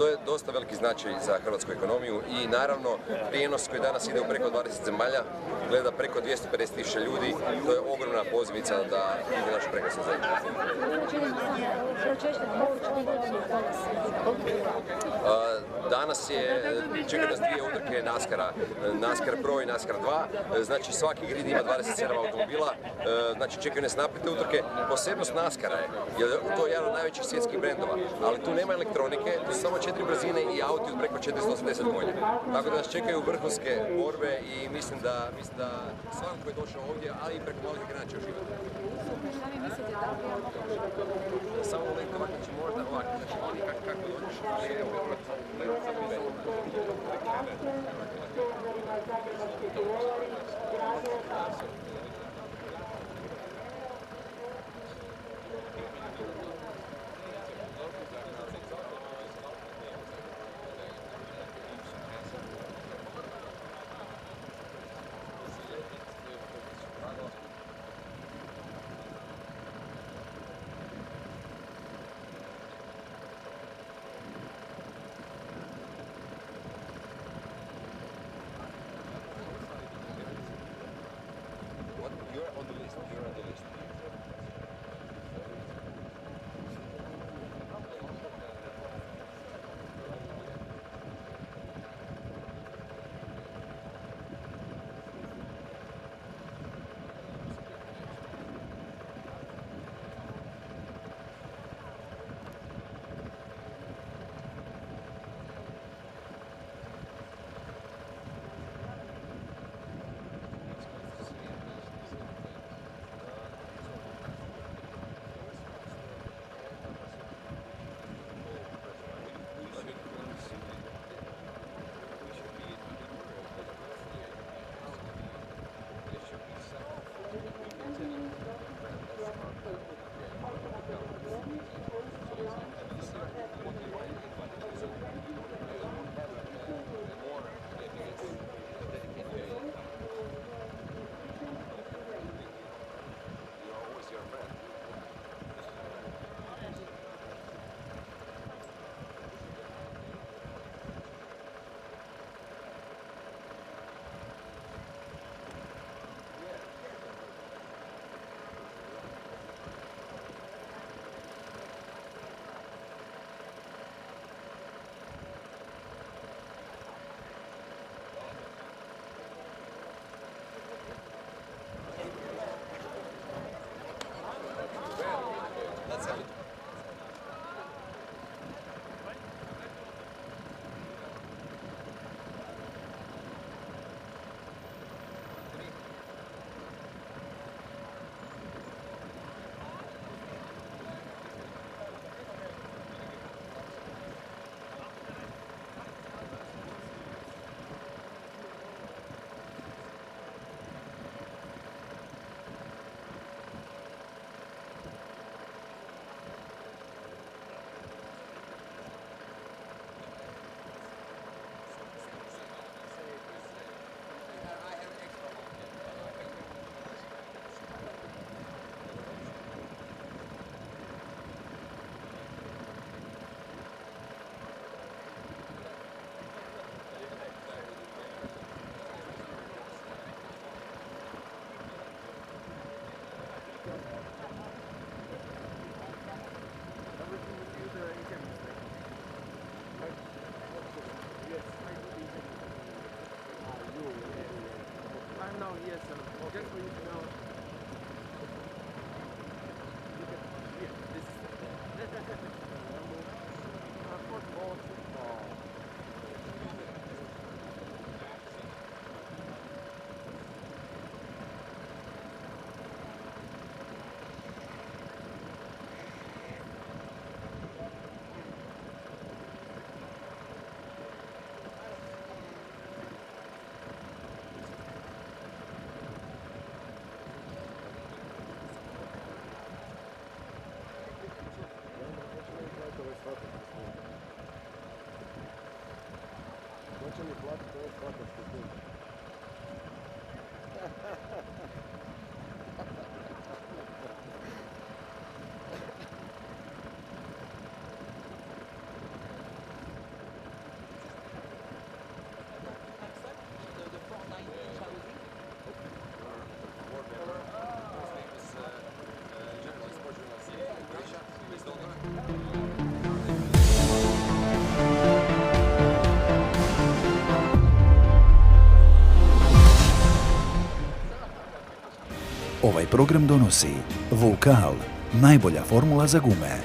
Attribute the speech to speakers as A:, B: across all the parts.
A: To je dosta veliki značaj za hrvatsku ekonomiju i naravno prijenos koji danas ide u preko 20 zemalja, gleda preko 250.000 ljudi, to je ogromna pozivica da ide našu prekrasnu zemlju. Danas čeka nas dvije utrke NASCAR-a, NASCAR Pro i NASCAR 2, znači svaki grid ima 27 automobila, znači čekaju nas napete utrke. Posebnost NASCAR-a je, to je jedan od najvećih svjetskih brendova, ali tu nema elektronike, tu su samo 4 brzine i auti od preko 480 konja. Tako da nas čekaju vrhunske borbe i mislim da svako koji je došao ovdje, ali i preko malih ekrana će uživati. Samo moment, ovako će možda ovako, znači oni kako dođeš, You're on the list.
B: Ovaj program donosi Vokal, najbolja formula za gume.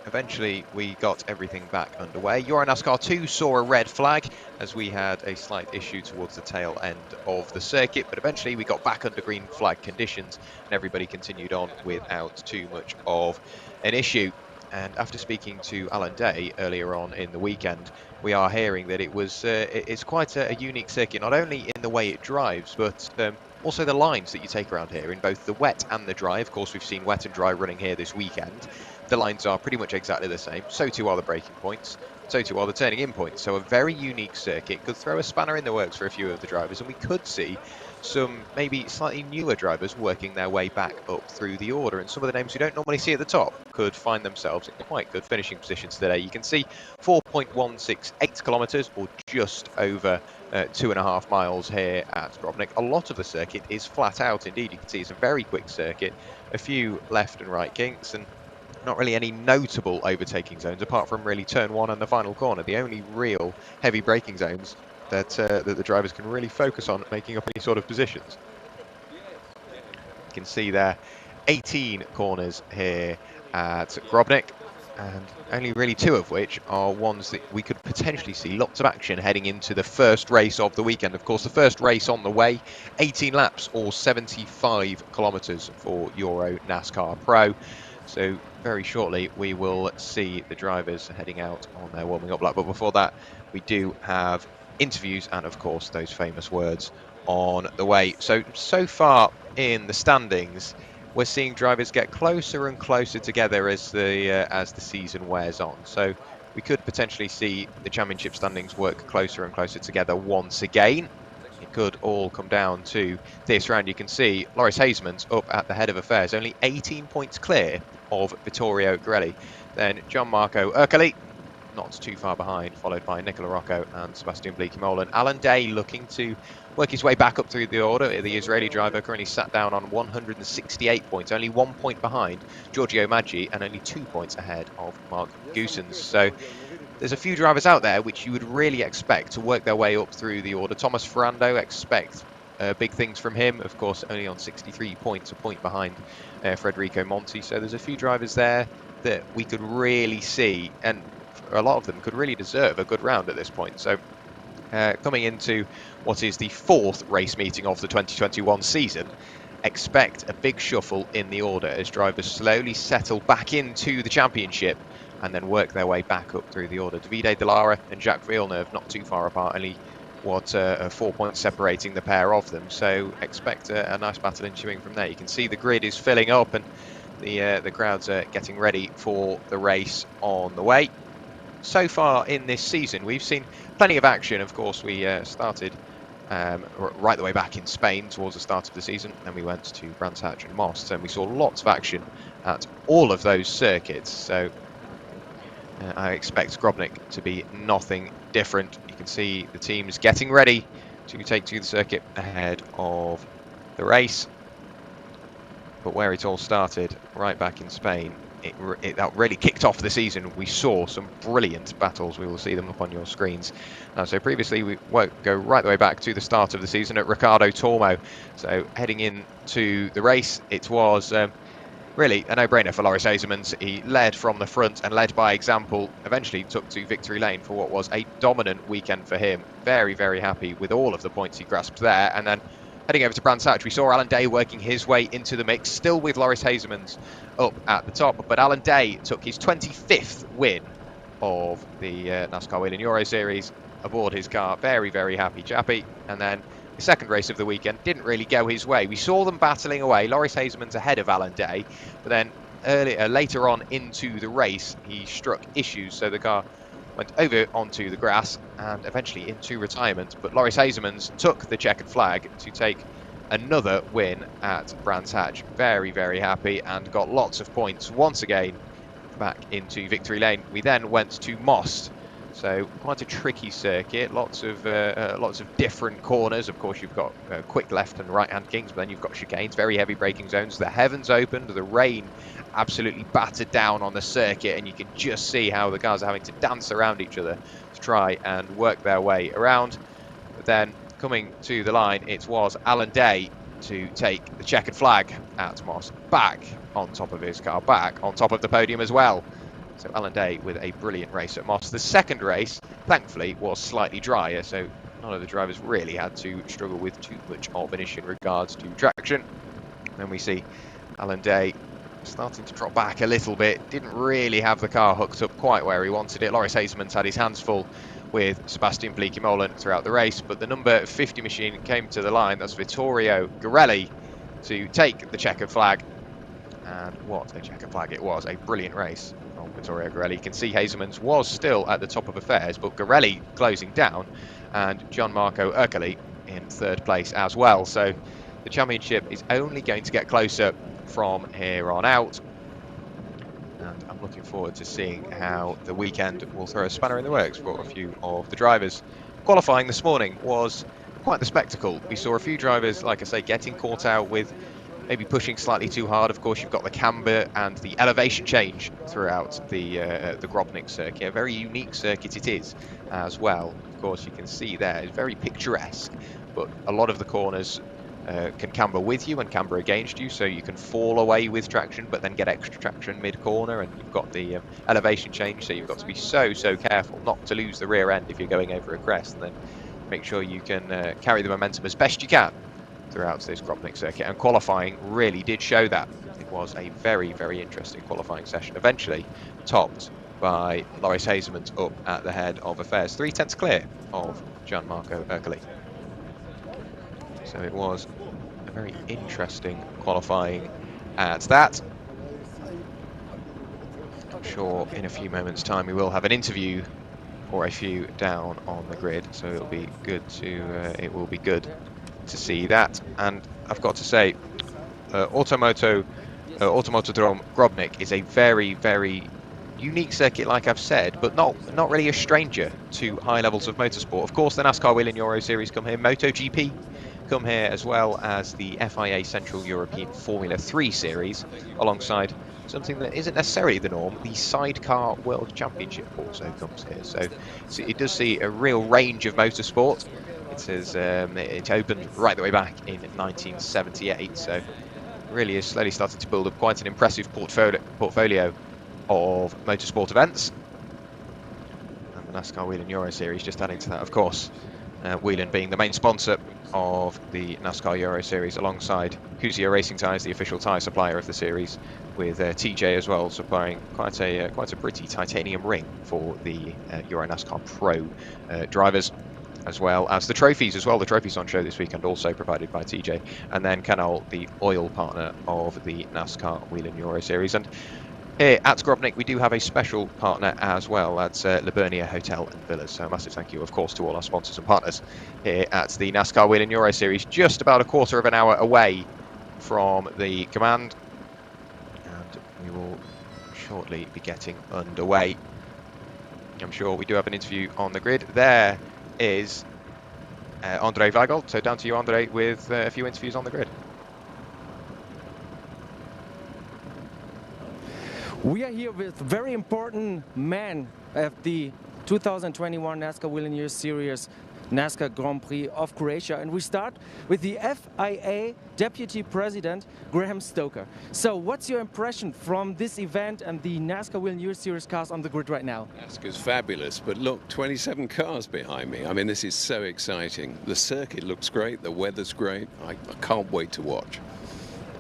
C: Eventually, we got everything back underway. EuroNASCAR 2 saw a red flag as we had a slight issue towards the tail end of the circuit, but eventually we got back under green flag conditions and everybody continued on without too much of an issue. And after speaking to Alan Day earlier on in the weekend, we are hearing that it's quite a unique circuit, not only in the way it drives, but also the lines that you take around here in both the wet and the dry. Of course, we've seen wet and dry running here this weekend. The lines are pretty much exactly the same. So too are the braking points. So too are the turning in points. So a very unique circuit could throw a spanner in the works for a few of the drivers, and we could see some maybe slightly newer drivers working their way back up through the order, and some of the names you don't normally see at the top could find themselves in quite good finishing positions today. You can see 4.168 kilometres, or just over 2.5 miles here at Grobnik. A lot of the circuit is flat out indeed. You can see it's a very quick circuit, a few left and right kinks, and not really any notable overtaking zones apart from really turn one and the final corner. The only real heavy braking zones that the drivers can really focus on making up any sort of positions. You can see there 18 corners here at Grobnik, and only really 2 of which are ones that we could potentially see lots of action heading into the first race of the weekend. Of course, the first race on the way, 18 laps or 75 kilometres for EuroNASCAR Pro. So very shortly we will see the drivers heading out on their warming up lap. But before that, we do have interviews and of course those famous words on the way. So far in the standings, we're seeing drivers get closer and closer together as the season wears on. So we could potentially see the championship standings work closer and closer together once again. It could all come down to this round. You can see Loris Haseman's up at the head of affairs, only 18 points clear of Vittorio Grelli. Then Gianmarco Ercoli, not too far behind, followed by Nicola Rocco and Sebastian Bleekemolen. Alan Day looking to work his way back up through the order. The Israeli driver currently sat down on 168 points, only 1 point behind Giorgio Maggi and only 2 points ahead of Mark Goossens. So there's a few drivers out there which you would really expect to work their way up through the order. Thomas Ferrando, expect big things from him, of course, only on 63 points, a point behind Federico Monti. So there's a few drivers there that we could really see, and a lot of them could really deserve a good round at this point. So coming into what is the 4th race meeting of the 2021 season, expect a big shuffle in the order as drivers slowly settle back into the championship and then work their way back up through the order. Davide Dallara and Jacques Villeneuve not too far apart, only 4 points separating the pair of them. So expect a nice battle ensuing from there. You can see the grid is filling up and the crowds are getting ready for the race on the way. So far in this season, we've seen plenty of action. Of course, we started right the way back in Spain towards the start of the season. Then we went to Brands Hatch and Most, and we saw lots of action at all of those circuits. So I expect Grobnik to be nothing different. You can see the teams getting ready to take to the circuit ahead of the race. But where it all started, right back in Spain, that really kicked off the season. We saw some brilliant battles. We will see them up on your screens. So previously, we won't go right the way back to the start of the season at Automotodrom. So heading into the race, it was really a no-brainer for Loris Hasemans. He led from the front and led by example. Eventually took to victory lane for what was a dominant weekend for him. Very, very happy with all of the points he grasped there. And then heading over to Brands Hatch, we saw Alan Day working his way into the mix, still with Loris Hasemans up at the top. But Alan Day took his 25th win of the NASCAR Whelen Euro Series aboard his car. Very, very happy chappy. And then the second race of the weekend didn't really go his way. We saw them battling away. Loris Hasemans ahead of Alan Day, but then later on into the race, he struck issues, so the car went over onto the grass and eventually into retirement. But Loris Hasemans took the checkered flag to take another win at Brands Hatch. Very, very happy and got lots of points once again back into victory lane. We then went to Most. So quite a tricky circuit, lots of different corners. Of course, you've got quick left and right-hand kings, but then you've got chicanes, very heavy braking zones. The heavens opened, the rain absolutely battered down on the circuit, and you can just see how the cars are having to dance around each other to try and work their way around. But then coming to the line, it was Alan Day to take the checkered flag at Moss, back on top of his car, back on top of the podium as well. So Alan Day with a brilliant race at Moss. The second race, thankfully, was slightly drier, so none of the drivers really had to struggle with too much of an issue in regards to traction. Then we see Alan Day starting to drop back a little bit. Didn't really have the car hooked up quite where he wanted it. Loris Hasemans had his hands full with Sebastian Bleekemolen throughout the race, but the number 50 machine came to the line. That's Vittorio Garelli to take the checkered flag. And what a checkered flag it was. A brilliant race from Vittorio Garelli. You can see Hasemans was still at the top of affairs, but Garelli closing down and Gianmarco Ercoli in third place as well. So the championship is only going to get closer from here on out. And I'm looking forward to seeing how the weekend will throw a spanner in the works for a few of the drivers. Qualifying this morning was quite the spectacle. We saw a few drivers, like I say, getting caught out with maybe pushing slightly too hard. Of course, you've got the camber and the elevation change throughout the Grobnik circuit. A very unique circuit it is as well. Of course, you can see there, it's very picturesque, but a lot of the corners can camber with you and camber against you, so you can fall away with traction but then get extra traction mid-corner, and you've got the elevation change, so you've got to be so careful not to lose the rear end if you're going over a crest, and then make sure you can carry the momentum as best you can throughout this Grobnik circuit. And qualifying really did show that. It was a very interesting qualifying session, eventually topped by Loris Hasemans up at the head of affairs, 3/10 clear of Gianmarco Ercoli. So it was a very interesting qualifying at that. I'm sure in a few moments' time we will have an interview or a few down on the grid, so it'll be good to see that. And I've got to say, Automotodrom Grobnik is a very unique circuit, like I've said, but not really a stranger to high levels of motorsport. Of course, the NASCAR Whelen Euro Series come here, MotoGP come here, as well as the FIA Central European Formula 3 Series, alongside something that isn't necessarily the norm. The Sidecar World Championship also comes here, so it does see a real range of motorsport. It says it opened right the way back in 1978, so really is slowly starting to build up quite an impressive portfolio of motorsport events. And the NASCAR Whelen Euro Series just adding to that, of course. Whelen being the main sponsor of the NASCAR Euro Series, alongside Hoosier Racing Tyres, the official tyre supplier of the series, with TJ as well supplying quite a pretty titanium ring for the EuroNASCAR Pro drivers, as well as the trophies as well. The trophies on show this weekend also provided by TJ, and then Canal, the oil partner of the NASCAR Whelen Euro Series. And here at Grobnik, we do have a special partner as well. That's Liburnia Hotel and Villas. So a massive thank you, of course, to all our sponsors and partners here at the NASCAR Whelen Euro Series. Just about a quarter of an hour away from the command, and we will shortly be getting underway. I'm sure we do have an interview on the grid. There is André Weigel. So down to you, André, with a few interviews on the grid.
D: We are here with very important man of the 2021 NASCAR Whelen Year Series NASCAR Grand Prix of Croatia, and we start with the FIA Deputy President Graham Stoker. So what's your impression from this event and the NASCAR Whelen Year Series cars on the grid right now?
E: NASCAR's fabulous, but look, 27 cars behind me. I mean, this is so exciting. The circuit looks great, the weather's great. I can't wait to watch.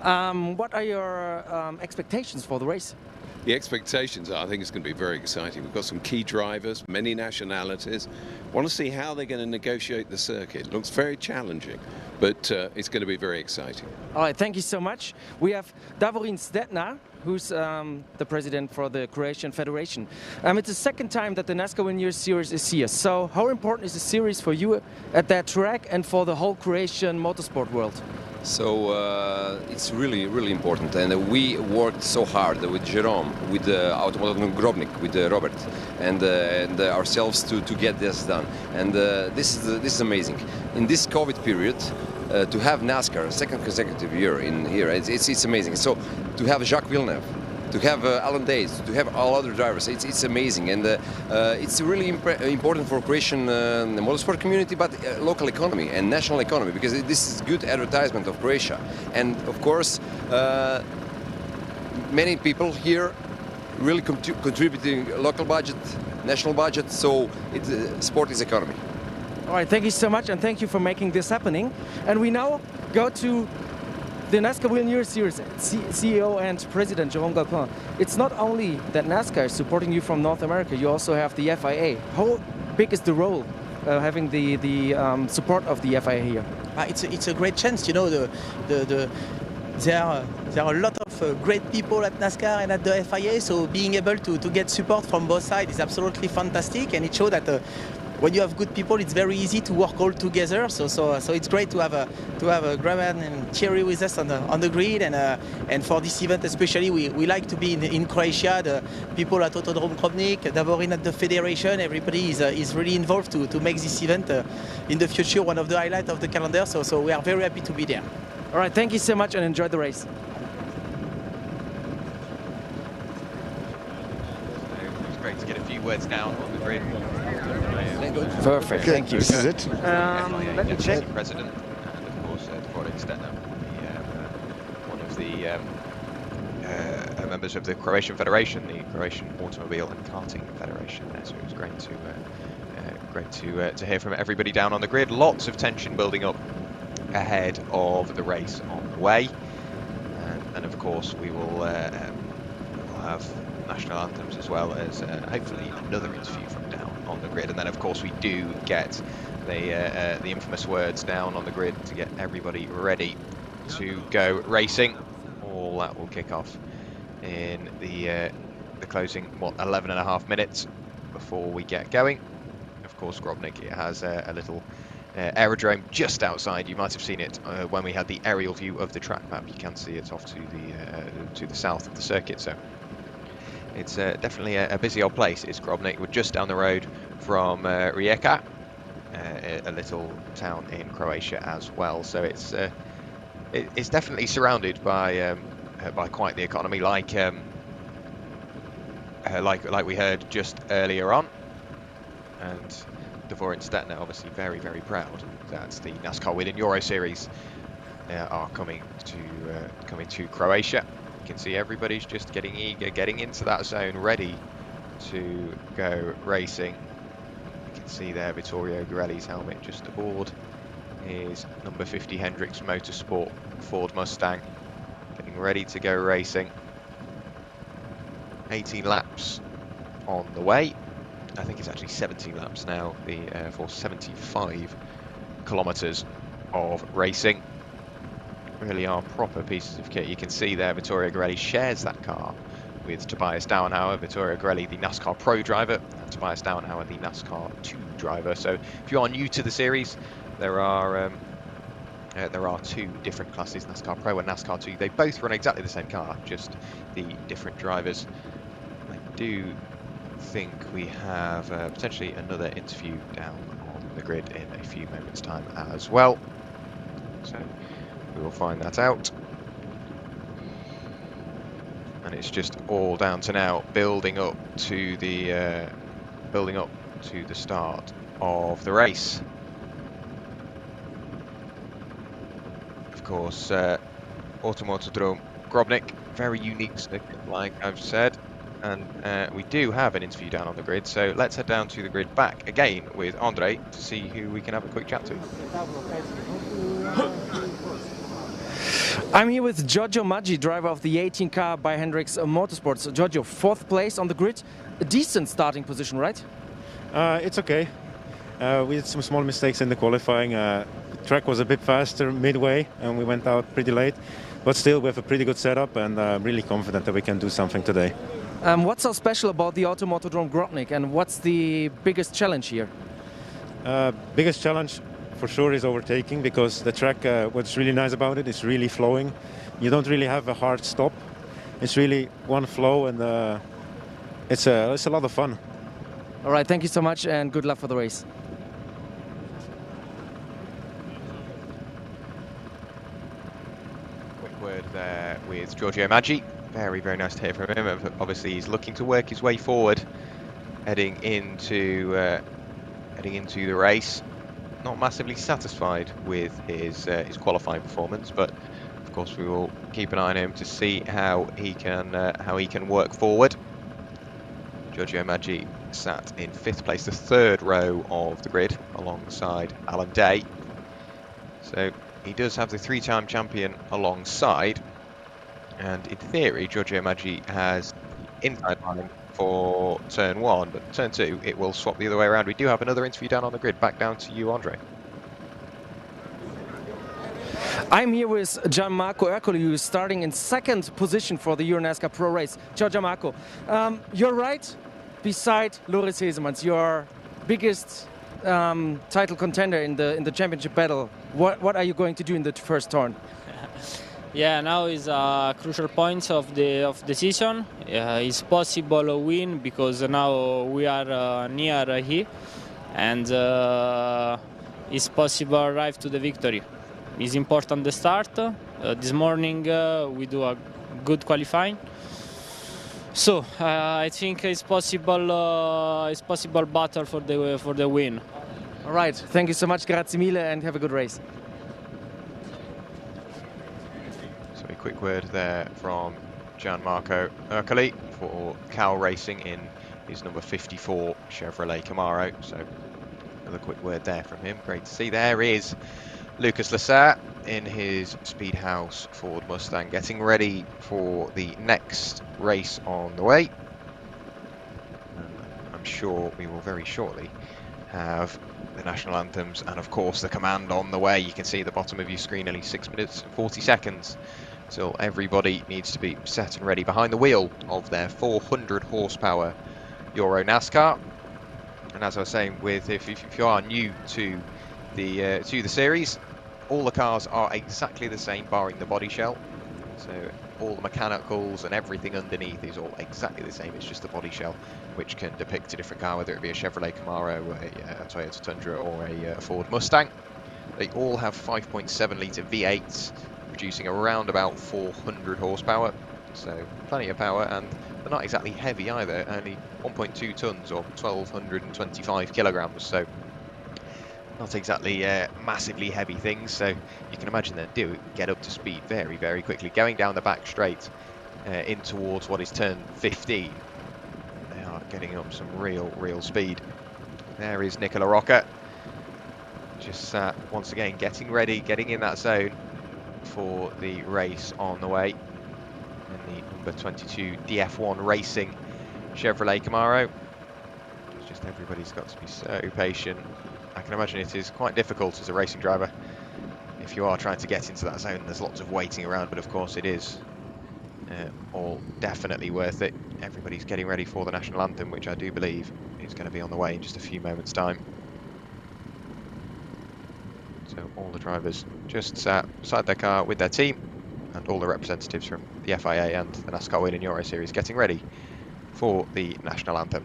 D: What are your expectations for the race?
E: The expectations are, I think it's going to be very exciting. We've got some key drivers, many nationalities. Want to see how they're going to negotiate the circuit. It looks very challenging, but it's going to be very exciting.
D: All right, thank you so much. We have Davorin Stetna, who's the president for the Croatian Federation. It's the second time that the NASCAR Whelen Year Series is here. So how important is the series for you at that track and for the whole Croatian motorsport world?
A: So it's really, really important, and we worked so hard with Jerome, with Automotodrom Grobnik, with Robert, and ourselves to get this done. And this is amazing. In this COVID period, to have NASCAR second consecutive year in here, it's amazing. So to have Jacques Villeneuve, to have Alan Days, to have all other drivers, it's amazing, and it's really important for Croatian motorsport community, but local economy and national economy, because this is good advertisement of Croatia. And of course, many people here really contributing local budget, national budget, so sport is economy.
D: All right, thank you so much, and thank you for making this happening. And we now go to the NASCAR Whelen Year Series CEO and President Jerome Galpin. It's not only that NASCAR is supporting you from North America, you also have the FIA. How big is the role having the support of the FIA here?
F: It's a great chance, you know. There are a lot of great people at NASCAR and at the FIA, so being able to get support from both sides is absolutely fantastic, and it shows that when you have good people, it's very easy to work all together. So it's great to have Graham and Thierry with us on the grid, and for this event especially, we like to be in Croatia. The people at Automotodrom Grobnik, Davorin at the federation, everybody is really involved to make this event in the future one of the highlights of the calendar. So we are very happy to be there.
D: All right, thank you so much, and enjoy the race.
C: It's great to get a few words down on the grid.
D: Perfect, thank you.
G: This is it.
D: Let me check.
C: President, and of course Davorin Stetna, one of the members of the Croatian Federation, the Croatian Automobile and Karting Federation. So it was great to hear from everybody down on the grid. Lots of tension building up ahead of the race on the way, and of course we will have national anthems as well as hopefully another interview from down on the grid, and then of course we do get the infamous words down on the grid to get everybody ready to go racing. All that will kick off in the closing 11.5 minutes before we get going. Of course, Grobnik has a little aerodrome just outside. You might have seen it when we had the aerial view of the track map. You can see it's off to the south of the circuit, so it's definitely a busy old place. It's Grobnik. We're just down the road from Rijeka, a little town in Croatia as well. So it's definitely surrounded by quite the economy, like we heard just earlier on. And Davorin Stetna obviously very, very proud that the NASCAR Whelen Euro Series are coming to Croatia. You can see everybody's just getting eager, getting into that zone, ready to go racing. You can see there Vittorio Grelli's helmet just aboard his number 50 Hendrix Motorsport Ford Mustang, getting ready to go racing. 18 laps on the way. I think it's actually 17 laps now, for 75 kilometers of racing. Really are proper pieces of kit. You can see there Vittorio Grelli shares that car with Tobias Dauenhauer. Vittorio Grelli, the NASCAR Pro driver, and Tobias Dauenhauer, the NASCAR 2 driver. So if you are new to the series, there are two different classes, NASCAR Pro and NASCAR 2. They both run exactly the same car, just the different drivers. I do think we have potentially another interview down on the grid in a few moments' time as well. So we will find that out. and it's just all down to now building up to the start of the race. Of course, Automotodrom Grobnik, very unique circuit, like I've said, and we do have an interview down on the grid, so let's head down to the grid back again with Andre to see who we can have a quick chat to.
D: I'm here with Giorgio Maggi, driver of the 18 car by Hendrix Motorsports. Giorgio, 4th place on the grid, a decent starting position, right?
G: It's okay. We had some small mistakes in the qualifying. The track was a bit faster midway and we went out pretty late. But still, we have a pretty good setup and I'm really confident that we can do something today.
D: What's so special about the Automotodrom Grobnik and what's the biggest challenge here?
G: Biggest challenge for sure is overtaking, because the track, what's really nice about it is really flowing. You don't really have a hard stop. It's really one flow and it's a lot of fun.
D: All right, thank you so much and good luck for the race.
C: Quick word there with Giorgio Maggi. Very, very nice to hear from him. Obviously, he's looking to work his way forward, heading into the race. Not massively satisfied with his qualifying performance, but of course we will keep an eye on him to see how he can work forward. Giorgio Maggi sat in 5th place, the 3rd row of the grid, alongside Alan Day. So he does have the 3-time champion alongside, and in theory Giorgio Maggi has inside line for turn 1, but turn 2 it will swap the other way around. We do have another interview down on the grid. Back down to you, Andre.
D: I'm here with Gianmarco Ercoli, who is starting in 2nd position for the EuroNASCAR Pro Race. Ciao Gianmarco. You're right, beside Loris Hesemans, your biggest title contender in the championship battle. What are you going to do in the first turn?
H: Yeah, now is a crucial point of the season. It's possible a win because now we are near here, and it's possible arrive to the victory. It's important the start. This morning we do a good qualifying, so I think it's possible battle for the win.
D: All right, thank you so much, grazie mille, and have a good race.
C: So a quick word there from Gianmarco Ercoli for Cal Racing in his number 54 Chevrolet Camaro. So another quick word there from him. Great to see. There is Lucas Lasser in his Speedhouse Ford Mustang, getting ready for the next race on the way. I'm sure we will very shortly have the national anthems and of course the command on the way. You can see at the bottom of your screen only 6 minutes and 40 seconds till everybody needs to be set and ready behind the wheel of their 400 horsepower EuroNASCAR. And as I was saying, if you are new to the series, all the cars are exactly the same barring the body shell. So all the mechanicals and everything underneath is all exactly the same. It's just the body shell which can depict a different car, whether it be a Chevrolet Camaro, a Toyota Tundra or a Ford Mustang. They all have 5.7 litre V8s producing around about 400 horsepower, so plenty of power, and they're not exactly heavy either, only 1.2 tons or 1,225 kilograms, so not exactly massively heavy things. So you can imagine they do get up to speed very, very quickly. Going down the back straight in towards what is turn 15, they are getting up some real speed. There is Nicola Rocca, just once again getting ready, getting in that zone for the race on the way in the number 22 DF1 Racing Chevrolet Camaro. It's just everybody's got to be so patient. I can imagine it is quite difficult as a racing driver if you are trying to get into that zone. There's lots of waiting around, but of course it is all definitely worth it. Everybody's getting ready for the national anthem, which I do believe is going to be on the way in just a few moments' time. So all the drivers just sat beside their car with their team, and all the representatives from the FIA and the NASCAR Whelen Euro Series getting ready for the national anthem.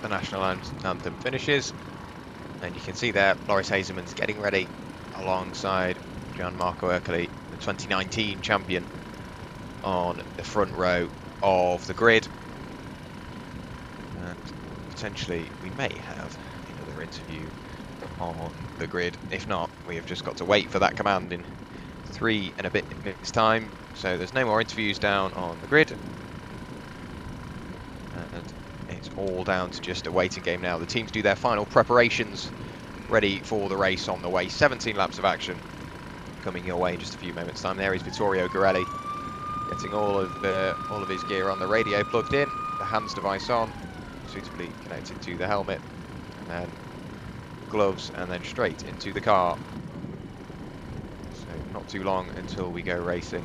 C: the national anthem finishes. And you can see there, Loris Hazeman's getting ready alongside Gianmarco Ercoli, the 2019 champion, on the front row of the grid. And potentially we may have another interview on the grid. If not, we have just got to wait for that command in 3 and a bit minutes time. So there's no more interviews down on the grid. And it's all down to just a waiting game now. The teams do their final preparations, ready for the race on the way. 17 laps of action coming your way in just a few moments time. There is Vittorio Gorelli, getting all of his gear on, the radio plugged in, the hands device on, suitably connected to the helmet, and then gloves, and then straight into the car. So not too long until we go racing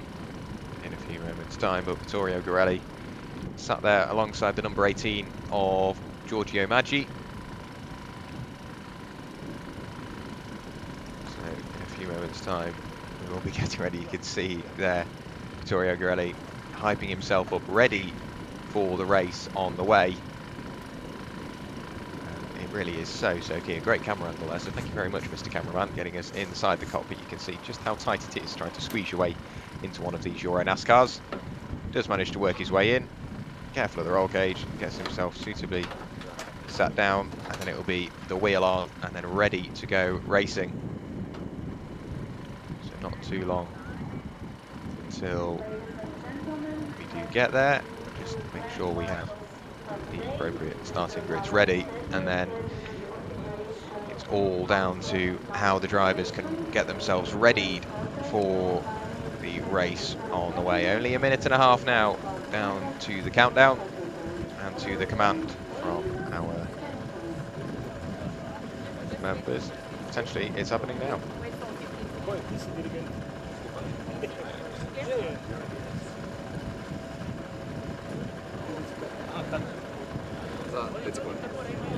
C: in a few moments time, but Vittorio Gorelli sat there alongside the number 18 of Giorgio Maggi. So in a few moments time we will be getting ready. You can see there Vittorio Gorelli hyping himself up, ready for the race on the way. And it really is so key. A great camera angle there, so thank you very much, Mr. Cameraman, getting us inside the cockpit. You can see just how tight it is trying to squeeze your way into one of these EuroNASCARs. Does manage to work his way in, careful of the roll cage, gets himself suitably sat down, and then it will be the wheel on and then ready to go racing. So not too long until we do get there. Just make sure we have the appropriate starting grids ready, and then it's all down to how the drivers can get themselves readied for the race on the way. Only a minute and a half now down to the countdown and to the command from our members. Potentially it's happening now.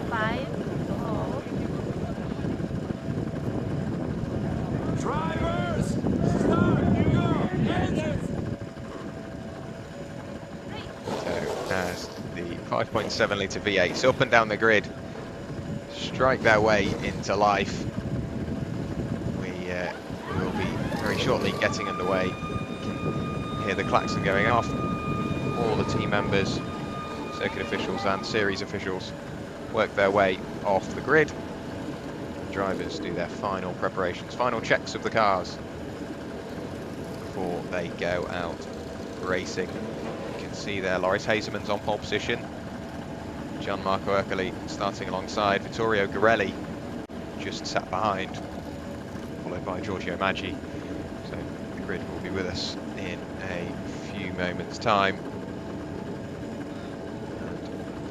I: Five, four.
A: Drivers, start, go, engines.
C: So as the 5.7 litre V8s up and down the grid strike their way into life, we will be very shortly getting underway. You can hear the klaxon going off. All the team members, circuit officials and series officials work their way off the grid. The drivers do their final preparations, final checks of the cars before they go out racing. You can see there Loris Hazeman's on pole position, Gianmarco Ercoli starting alongside, Vittorio Gorelli just sat behind, followed by Giorgio Maggi. So the grid will be with us in a few moments time.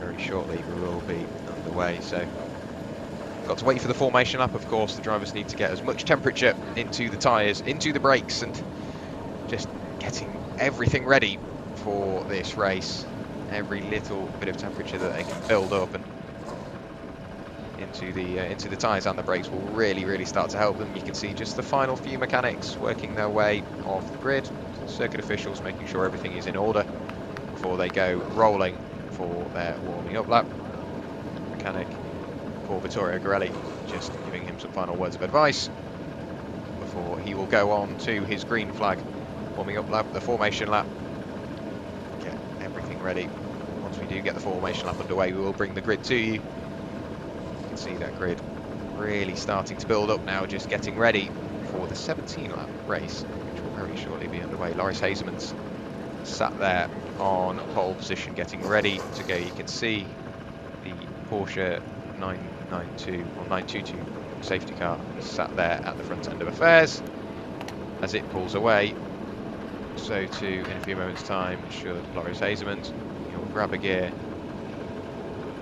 C: Very shortly we will be underway. So got to wait for the formation lap, of course. The drivers need to get as much temperature into the tyres, into the brakes, and just getting everything ready for this race. Every little bit of temperature that they can build up and into the tyres and the brakes will really start to help them. You can see just the final few mechanics working their way off the grid, circuit officials making sure everything is in order before they go rolling for their warming up lap. Mechanic for Vittorio Gorelli just giving him some final words of advice before he will go on to his green flag warming up lap, the formation lap. Get everything ready. Once we do get the formation lap underway, we will bring the grid to you. You can see that grid really starting to build up now, just getting ready for the 17 lap race, which will very shortly be underway. Loris Hazeman's sat there on pole position getting ready to go. You can see the Porsche 992 or 922 safety car sat there at the front end of affairs. As it pulls away, so too in a few moments time should Loris Hazeman. He'll grab a gear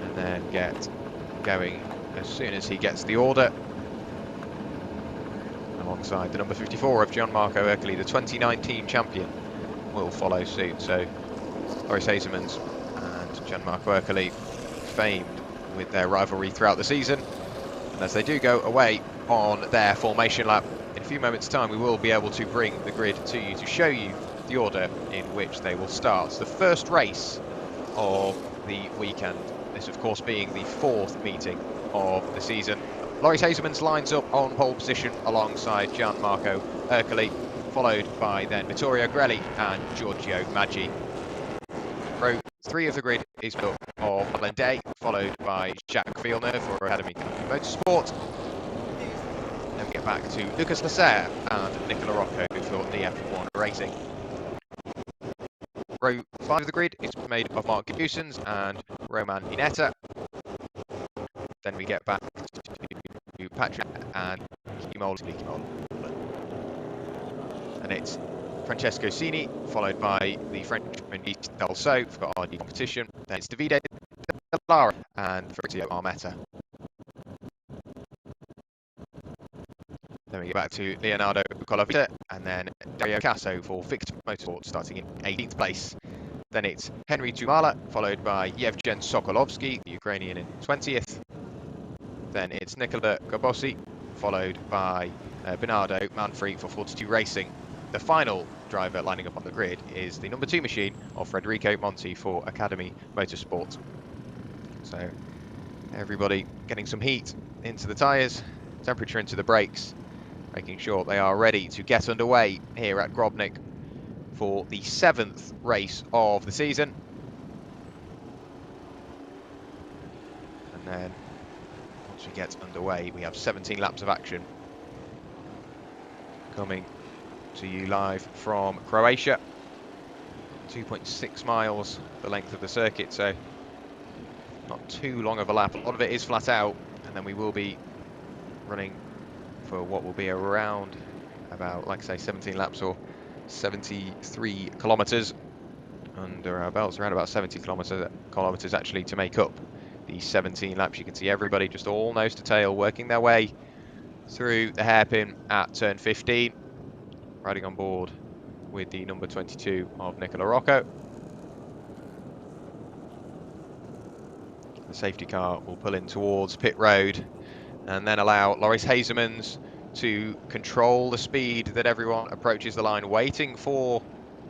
C: and then get going as soon as he gets the order, alongside the number 54 of Gianmarco Ercoli, the 2019 champion, will follow suit. So Loris Hazeman and Gianmarco Ercoli, famed with their rivalry throughout the season, and as they do go away on their formation lap, in a few moments time we will be able to bring the grid to you to show you the order in which they will start. The first race of the weekend. This, of course, being the 4th meeting of the season. Loris Hasemans lines up on pole position alongside Gianmarco Ercoli, followed by then Vittorio Grelli and Giorgio Maggi. Row 3 of the grid is built of Whelen, followed by Jacques Villeneuve for Academy Motorsport. Then we get back to Lucas Lasserre and Nicola Rocco for the F1 Racing. Row 5 of the grid is made of Mark Gusens and Roman Minetta. Then we get back to Patrick and Kimol. And it's Francesco Cini, followed by the Frenchman Yves Delso for RD competition. Then it's Davide Lara and Fabrizio Armetta. Then we get back to Leonardo Colavita and then Dario Casso for Victor Motorsport, starting in 18th place. Then it's Henry Tumala, followed by Yevgen Sokolovsky, the Ukrainian, in 20th. Then it's Nicola Gabossi, followed by Bernardo Manfredi for 42 Racing. The final driver lining up on the grid is the number 2 machine of Federico Monti for Academy Motorsport. So everybody getting some heat into the tyres, temperature into the brakes, making sure they are ready to get underway here at Grobnik for the 7th race of the season. And then once we get underway, we have 17 laps of action coming to you live from Croatia. 2.6 miles the length of the circuit, so not too long of a lap. A lot of it is flat out, and then we will be running for what will be around about, like I say, 17 laps or 73 kilometers under our belts, around about 70 kilometers actually to make up the 17 laps. You can see everybody just all nose to tail working their way through the hairpin at turn 15, riding on board with the number 22 of Nicola Rocco. The safety car will pull in towards pit road and then allow Loris Hasemans to control the speed that everyone approaches the line, waiting for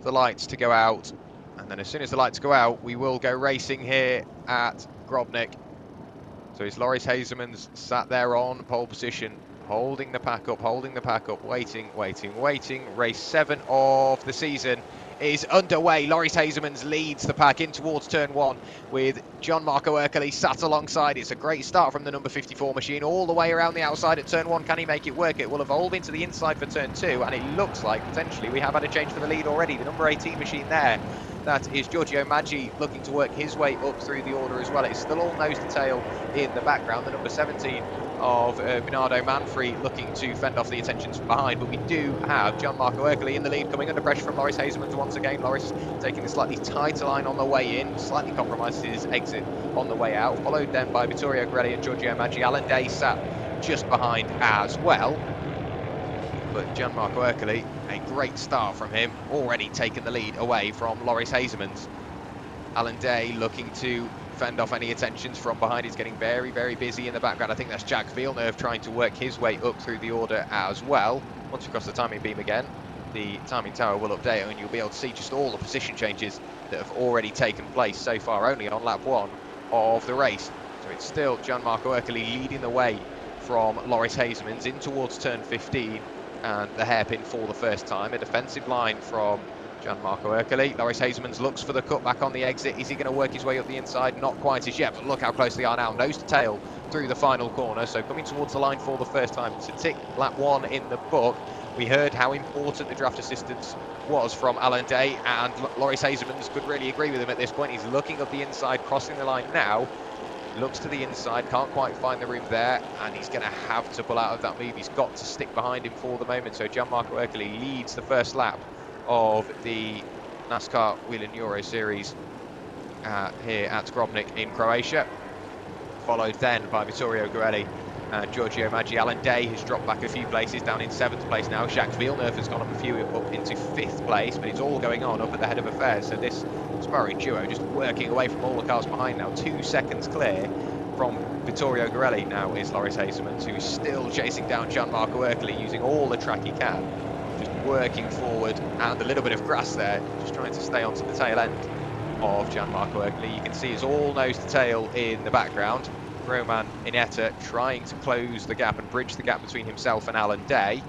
C: the lights to go out. And then as soon as the lights go out, we will go racing here at Grobnik. So it's Loris Hasemans sat there on pole position, holding the pack up, waiting. Race 7 of the season is underway. Loris Hasemans leads the pack in towards turn 1 with Gianmarco Ercoli sat alongside. It's a great start from the number 54 machine all the way around the outside at turn 1. Can he make it work? It will evolve into the inside for turn 2, and it looks like potentially we have had a change for the lead already. The number 18 machine there, that is Giorgio Maggi, looking to work his way up through the order as well. It's still all nose to tail in the background. The number 17 of Bernardo Manfredi looking to fend off the attentions from behind, but we do have Gianmarco Ercoli in the lead, coming under pressure from Loris Hasemans once again. Loris taking the slightly tighter line on the way in, slightly compromises his exit on the way out, followed then by Vittorio Grelli and Giorgio Maggi. Alan Day sat just behind as well, but Gianmarco Ercoli, a great start from him, already taken the lead away from Loris Hasemans. Alan Day looking to fend off any attentions from behind. He's getting very, very busy in the background. I think that's Jacques Villeneuve trying to work his way up through the order as well. Once we cross the timing beam again, the timing tower will update and you'll be able to see just all the position changes that have already taken place so far, only on lap 1 of the race. So it's still Gianmarco Ercoli leading the way from Loris Hasemans in towards turn 15 and the hairpin for the first time. A defensive line from Gianmarco Ercoli. Loris Hasemans looks for the cut back on the exit. Is he going to work his way up the inside? Not quite as yet, but look how close they are now. Nose to tail through the final corner. So coming towards the line for the first time to tick lap 1 in the book. We heard how important the draft assistance was from Alan Day, and Loris Hasemans could really agree with him at this point. He's looking up the inside, crossing the line now. Looks to the inside, can't quite find the room there, and he's going to have to pull out of that move. He's got to stick behind him for the moment. So Gianmarco Ercoli leads the first lap of the NASCAR Whelen Euro Series here at Grobnik in Croatia, followed then by Vittorio Grelli and Giorgio Maggi. Alan Day has dropped back a few places, down in 7th place now. Jacques Villeneuve has gone up a few up into 5th place, but it's all going on up at the head of affairs. So this sparring duo just working away from all the cars behind now. 2 seconds clear from Vittorio Grelli now is Loris Hasemans, who's still chasing down Gianmarco Ercoli, using all the track he can. Just working forward, and a little bit of grass there, just trying to stay onto the tail end of Gianmarco Ercoli. You can see it's all nose to tail in the background. Roman Inetta trying to close the gap and bridge the gap between himself and Alan Day,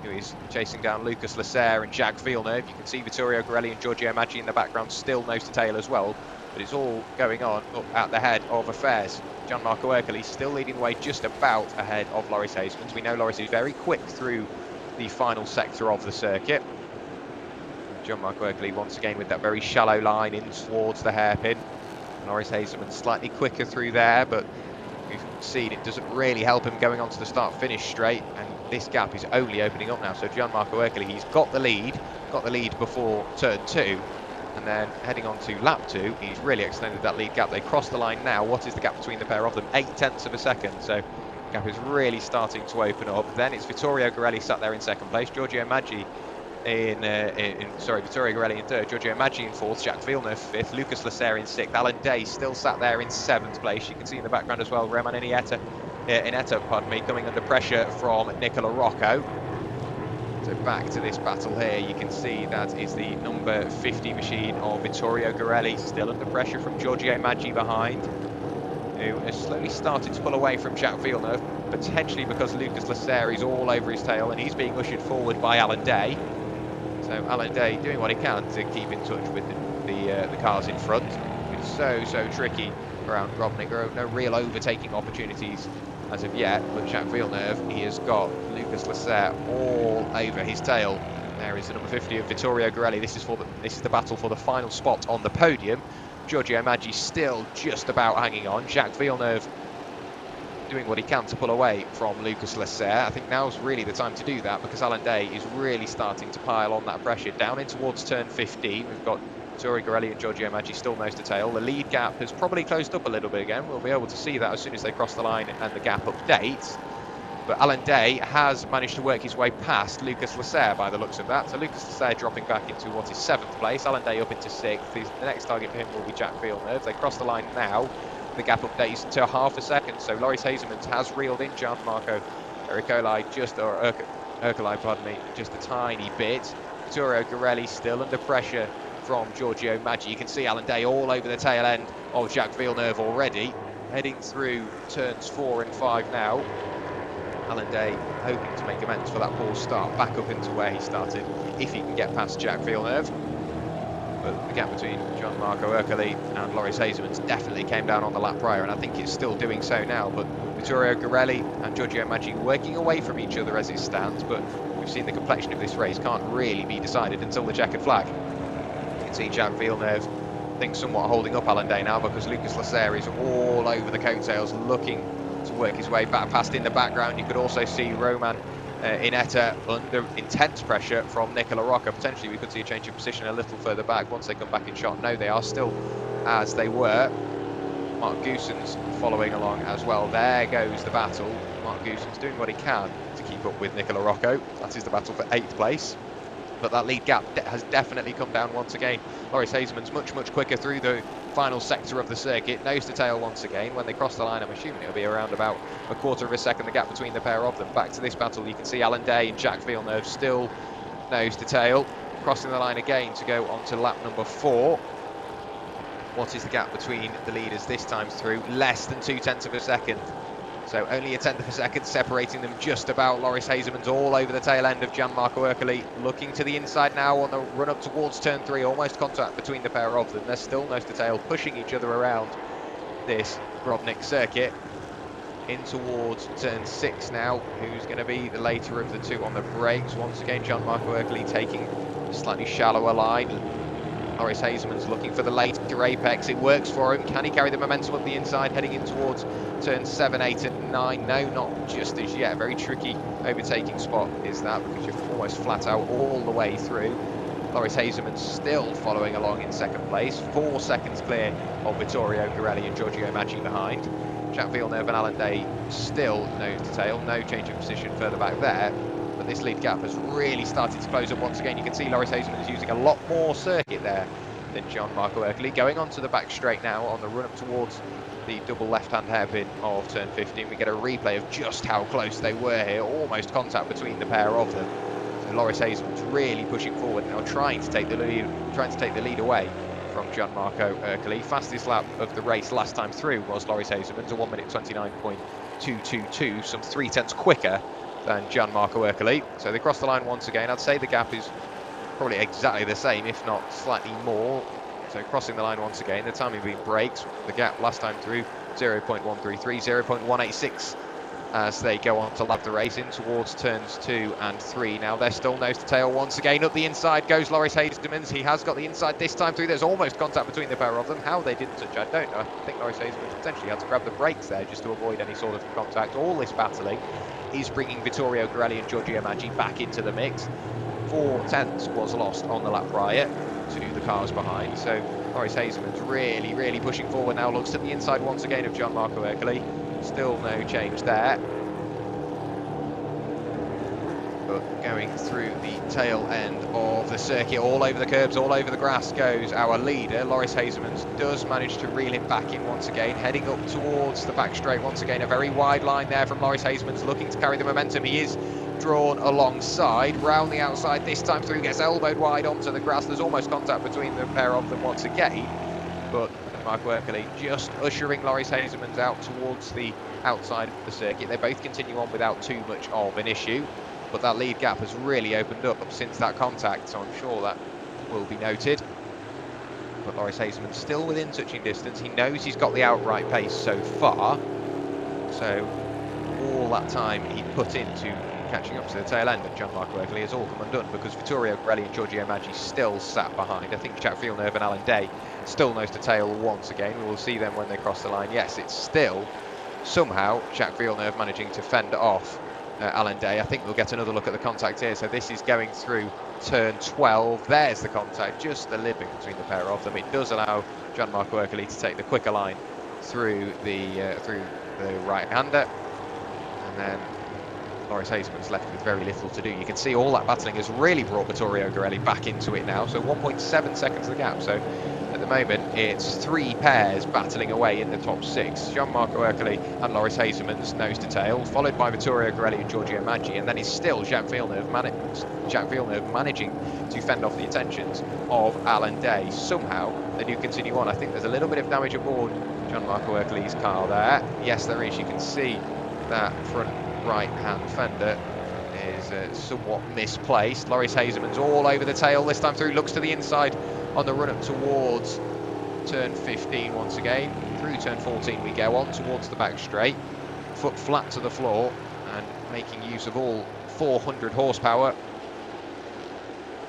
C: who is chasing down Lucas Lasserre and Jacques Villeneuve. You can see Vittorio Garelli and Giorgio Maggi in the background, still nose to tail as well. But it's all going on up at the head of affairs. Gianmarco Ercoli still leading the way just about ahead of Loris Hasemans. We know Loris is very quick through the final sector of the circuit. Gianmarco Ercoli once again with that very shallow line in towards the hairpin. Loris Hasemans slightly quicker through there, but we've seen it doesn't really help him going on to the start-finish straight, and this gap is only opening up now. So Gianmarco Ercoli, he's got the lead before turn 2. And then heading on to lap 2, he's really extended that lead gap. They cross the line now. What is the gap between the pair of them? 0.8 of a second. So the gap is really starting to open up. Then it's Vittorio Garelli sat there in second place. Giorgio Maggi Vittorio Garelli in third. Giorgio Maggi in fourth. Jacques Villeneuve fifth. Lucas Lasserre in sixth. Alan Day still sat there in seventh place. You can see in the background as well, Roman Inetta, coming under pressure from Nicola Rocco. So back to this battle here, you can see that is the number 50 machine of Vittorio Garelli, still under pressure from Giorgio Maggi behind, who has slowly started to pull away from Jacques Villeneuve, potentially because Lucas Lasserre is all over his tail and he's being ushered forward by Alan Day. So Alan Day doing what he can to keep in touch with the cars in front. It's so tricky around Grobnik. There are no real overtaking opportunities as of yet, but Jacques Villeneuve, he has got Lucas Lasserre all over his tail. There is the number 50 of Vittorio Garelli. This is the battle for the final spot on the podium. Giorgio Maggi still just about hanging on. Jacques Villeneuve doing what he can to pull away from Lucas Lasserre. I think now's really the time to do that, because Alan Day is really starting to pile on that pressure. Down in towards turn 15, we've got Vittorio Garelli and Giorgio Maggi still nose to tail. The lead gap has probably closed up a little bit again. We'll be able to see that as soon as they cross the line and the gap updates. But Alan Day has managed to work his way past Lucas Lasserre by the looks of that. So Lucas Lasserre dropping back into what is 7th place. Alan Day up into 6th. The next target for him will be Jacques Villeneuve. They cross the line now. The gap updates to half a second. So Loris Hasemans has reeled in Gianmarco Ercoli just a tiny bit. Vittorio Garelli still under pressure from Giorgio Maggi. You can see Alan Day all over the tail end of Jacques Villeneuve already, heading through turns 4 and 5 now. Alan Day hoping to make amends for that poor start, back up into where he started, if he can get past Jacques Villeneuve. But the gap between Gianmarco Ercoli and Loris Hasemans definitely came down on the lap prior, and I think it's still doing so now. But Vittorio Garelli and Giorgio Maggi working away from each other as it stands, but we've seen the complexion of this race can't really be decided until the checkered flag. You can see Jacques Villeneuve, I think, somewhat holding up Alan Day now, because Lucas Lasserre is all over the coattails, looking to work his way back past. In the background you could also see Roman Inetta under intense pressure from Nicola Rocco. Potentially we could see a change of position a little further back once they come back in shot. No, they are still as they were. Mark Goossens following along as well. There goes the battle. Mark Goossens doing what he can to keep up with Nicola Rocco. That is the battle for 8th place. But that lead gap has definitely come down once again. Loris Hasemans much quicker through the final sector of the circuit, nose to tail once again. When they cross the line, I'm assuming it'll be around about a quarter of a second, the gap between the pair of them. Back to this battle, you can see Alan Day and Jacques Villeneuve still nose to tail, crossing the line again to go on to lap number 4. What is the gap between the leaders this time through? Less than 0.2 of a second. So only a 1/10 of a second separating them just about. Loris Hasemans all over the tail end of Gianmarco Ercoli, looking to the inside now on the run up towards turn 3. Almost contact between the pair of them. They're still nose to tail, pushing each other around this Grobnik circuit. In towards turn 6 now. Who's going to be the later of the two on the brakes? Once again, Gianmarco Ercoli taking a slightly shallower line. Loris Hasemans looking for the later apex. It works for him. Can he carry the momentum up the inside, heading in towards turn 7, 8 and 9? No, not just as yet. A very tricky overtaking spot is that, because you're almost flat out all the way through. Loris Hasemans still following along in 2nd place, 4 seconds clear of Vittorio Garelli and Giorgio Maggi behind. Jacques Villeneuve and Alan Day still nose to tail, no change of position further back there. But this lead gap has really started to close up once again. You can see Loris Hasemans using a lot more circuit there than Gianmarco Ercoli. Going onto the back straight now on the run up towards the double left-hand hairpin of turn 15. We get a replay of just how close they were here. Almost contact between the pair of them. So Loris Hasemans really pushing forward now, trying to take the lead away from Gianmarco Ercoli. Fastest lap of the race last time through was Loris Hazelman's, a 1 minute 29.222, some 3/10 quicker than Gianmarco Ercoli. So they crossed the line once again. I'd say the gap is probably exactly the same, if not slightly more. So crossing the line once again, the timing being brakes. The gap last time through 0.133, 0.186 as they go on to lap the race in towards turns 2 and 3. Now they're still nose to tail once again. Up the inside goes Loris Hazelmans. He has got the inside this time through. There's almost contact between the pair of them. How they didn't touch, I don't know. I think Loris Hazelmans potentially had to grab the brakes there just to avoid any sort of contact. All this battling is bringing Vittorio Grelli and Giorgio Maggi back into the mix. 4/10 was lost on the lap prior to the cars behind. So Loris Hazelman's really pushing forward now. Looks at the inside once again of Gianmarco Ercoli. Still no change there. But going through the tail end of the circuit, all over the curbs, all over the grass goes our leader. Loris Hazelmans does manage to reel him back in once again, heading up towards the back straight once again. A very wide line there from Loris Hazelmans, looking to carry the momentum. He is drawn alongside, round the outside this time through, gets elbowed wide onto the grass. There's almost contact between the pair of them once again, but Marco Ercoli just ushering Loris Hazelmans out towards the outside of the circuit. They both continue on without too much of an issue, but that lead gap has really opened up since that contact, so I'm sure that will be noted. But Loris Hazelmans still within touching distance. He knows he's got the outright pace so far, so all that time he put into catching up to the tail end of Gianmarco Ercoli has all come undone, because Vittorio Grelli and Giorgio Maggi still sat behind. I think Jacques Villeneuve and Alan Day still nose to tail once again. We will see them when they cross the line. Yes, it's still somehow Jacques Villeneuve managing to fend off Alan Day. I think we'll get another look at the contact here. So this is going through turn 12. There's the contact, just a little bit between the pair of them. It does allow Gianmarco Ercoli to take the quicker line through the right-hander, and then Loris Hazelman's left with very little to do. You can see all that battling has really brought Vittorio Grelli back into it now. So 1.7 seconds of the gap. So at the moment, it's 3 pairs battling away in the top 6. Gianmarco Ercoli and Loris Hazelman's nose to tail, followed by Vittorio Grelli and Giorgio Maggi, and then it's still Jacques Villeneuve managing to fend off the attentions of Alan Day. Somehow, they do continue on. I think there's a little bit of damage aboard Gianmarco Ercoli's car there. Yes, there is. You can see that front right-hand fender is somewhat misplaced. Loris Hazelman's all over the tail this time through, looks to the inside on the run-up towards turn 15 once again. Through turn 14 we go on towards the back straight, foot flat to the floor and making use of all 400 horsepower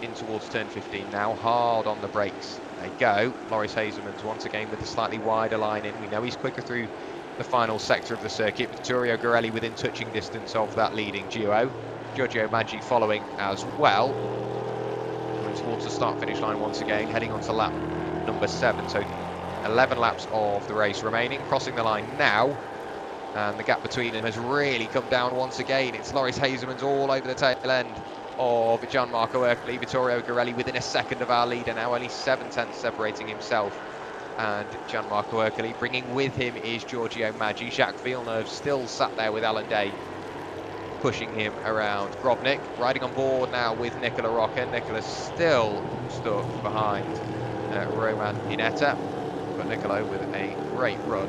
C: in towards turn 15 now. Hard on the brakes they go. Loris Hazelman's once again with a slightly wider line in. We know he's quicker through the final sector of the circuit. Vittorio Grelli within touching distance of that leading duo. Giorgio Maggi following as well. Going towards the start-finish line once again, heading on to lap number 7. So 11 laps of the race remaining. Crossing the line now, and the gap between them has really come down once again. It's Loris Hazelman's all over the tail end of Gianmarco Ercoli. Vittorio Grelli within a second of our leader now, only 7/10 separating himself and Gianmarco Ercoli. Bringing with him is Giorgio Maggi. Jacques Villeneuve still sat there with Alan Day pushing him around. Grobnik riding on board now with Nicola Rocca. Nicola's still stuck behind Roman Inetta, but Nicola with a great run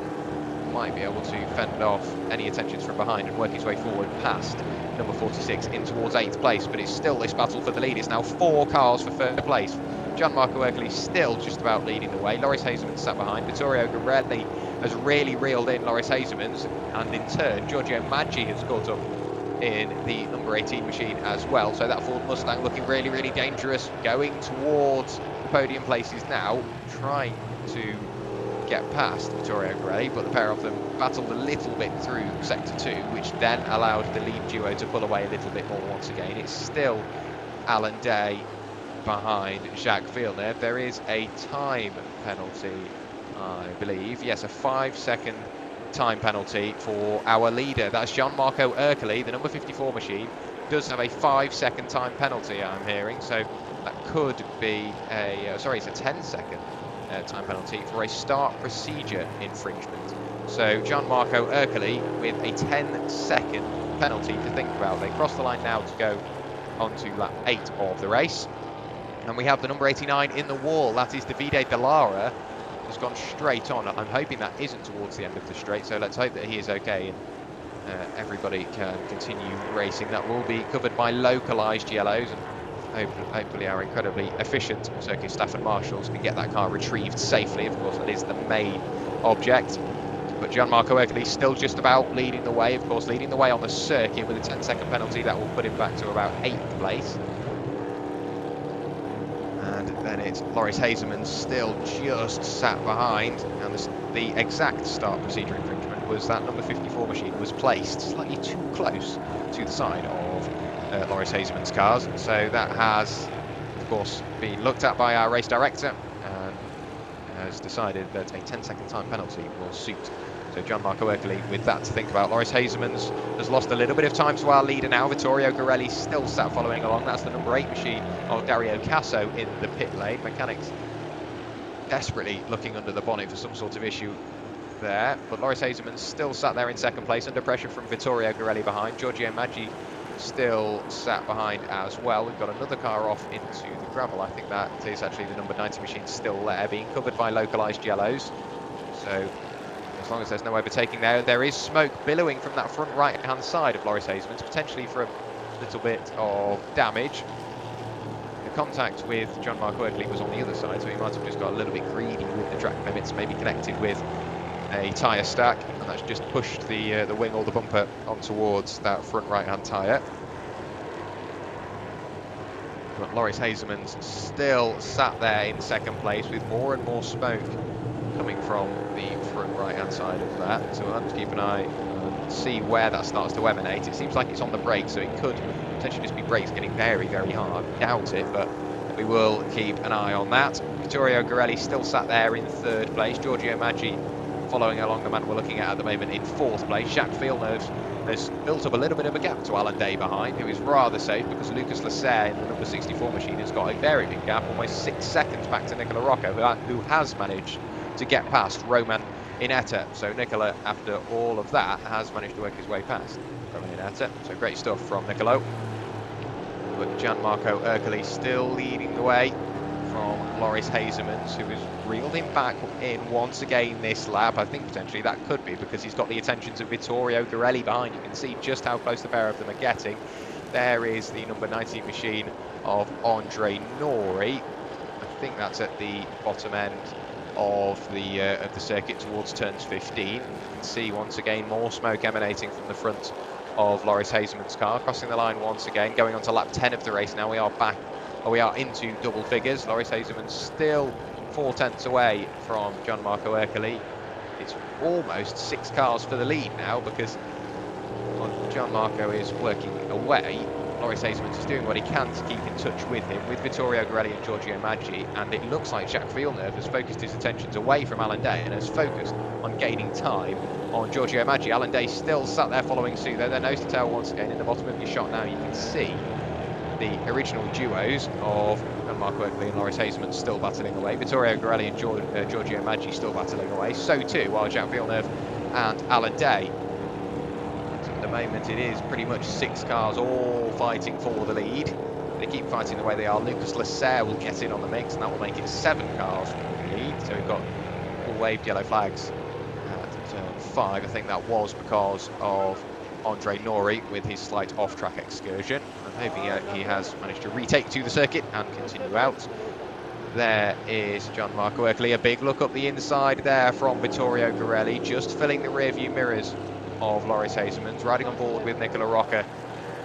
C: might be able to fend off any attentions from behind and work his way forward past number 46 in towards 8th place. But it's still this battle for the lead. It's now 4 cars for 3rd place. Gianmarco Ercoli still just about leading the way. Loris Hazelman sat behind. Vittorio Grelli has really reeled in Loris Hazelman's, and in turn Giorgio Maggi has caught up in the number 18 machine as well. So that Ford Mustang looking really dangerous, going towards the podium places now, trying to get past Vittorio Grelli, but the pair of them battled a little bit through sector 2, which then allowed the lead duo to pull away a little bit more once again. It's still Alan Day behind Jacques Villeneuve. There is a time penalty, I believe. Yes, a 5-second time penalty for our leader. That's Gianmarco Ercoli. The number 54 machine does have a 5-second time penalty, I'm hearing. So that could be a, sorry, it's a 10-second time penalty for a start procedure infringement. So Gianmarco Ercoli with a 10-second penalty to think about. They cross the line now to go onto lap 8 of the race. And we have the number 89 in the wall. That is Davide Dallara. Has gone straight on. I'm hoping that isn't towards the end of the straight, so let's hope that he is okay and everybody can continue racing. That will be covered by localised yellows, and hopefully our incredibly efficient circuit staff and marshals can get that car retrieved safely. Of course, that is the main object. But Gianmarco Ercoli still just about leading the way, of course, leading the way on the circuit with a 10-second penalty. That will put him back to about 8th place. And then it's Loris Hazeman still just sat behind, and the exact start procedure infringement was that number 54 machine was placed slightly too close to the side of Loris Hazeman's cars. So that has, of course, been looked at by our race director and has decided that a 10-second time penalty will suit. So Gianmarco Ercoli with that to think about. Loris Hazeman has lost a little bit of time to our leader now. Vittorio Gorelli still sat following along. That's the number 8 machine of Dario Casso in the pit lane. Mechanics desperately looking under the bonnet for some sort of issue there. But Loris Hazeman still sat there in second place under pressure from Vittorio Gorelli behind. Giorgio Maggi still sat behind as well. We've got another car off into the gravel. I think that is actually the number 90 machine still there, being covered by localised yellows. So as long as there's no overtaking there, there is smoke billowing from that front right-hand side of Loris Hazeman, potentially for a little bit of damage. The contact with Gianmarco Ercoli was on the other side, so he might have just got a little bit greedy with the track limits, maybe connected with a tyre stack, and that's just pushed the wing or the bumper on towards that front right-hand tyre. But Loris Hazeman's still sat there in second place with more and more smoke coming from the front right-hand side of that. So we'll have to keep an eye and see where that starts to emanate. It seems like it's on the brakes, so it could potentially just be brakes getting very, very hard. I doubt it, but we will keep an eye on that. Vittorio Gorelli still sat there in third place. Giorgio Maggi following along the man we're looking at the moment in fourth place. Jacques Villeneuve has built up a little bit of a gap to Alan Day behind, who is rather safe because Lucas Lasserre in the number 64 machine has got a very big gap, almost 6 seconds back to Nicola Rocco, who has managed to get past Roman Inetta. So Nicola, after all of that, has managed to work his way past Roman Inetta. So great stuff from Nicolo. But Gianmarco Ercoli still leading the way from Loris Hazeman, who has reeled him back in once again this lap. I think potentially that could be because he's got the attentions of Vittorio Gorelli behind. You can see just how close the pair of them are getting. There is the number 19 machine of Andre Nori. I think that's at the bottom end of the circuit towards turns 15. You can see once again more smoke emanating from the front of Loris Hazeman's car, crossing the line once again, going on to lap 10 of the race now. We are into double figures. Loris Hazeman still 4 tenths away from Gianmarco Ercoli. It's almost 6 cars for the lead now because Gianmarco is working away. Loris Hazeman is doing what he can to keep in touch with him, with Vittorio Gorelli and Giorgio Maggi, and it looks like Jacques Villeneuve has focused his attentions away from Alan Day and has focused on gaining time on Giorgio Maggi. Alan Day still sat there following suit, though. They're nose to tail once again. In the bottom of your shot now, you can see the original duos of Gianmarco Ercoli and Loris Hazeman still battling away. Vittorio Gorelli and Giorgio Maggi still battling away. So too are Jacques Villeneuve and Alan Day. At the moment it is pretty much 6 cars all fighting for the lead. They keep fighting the way they are. Lucas Lasserre will get in on the mix, and that will make it 7 cars for the lead. So we've got all waved yellow flags at turn 5. I think that was because of Andre Nori with his slight off-track excursion. I'm hoping he has managed to retake to the circuit and continue out. There is Gianmarco Ercoli. A big look up the inside there from Vittorio Gorelli, just filling the rear-view mirrors of Loris Hazeman, riding on board with Nicola Rocca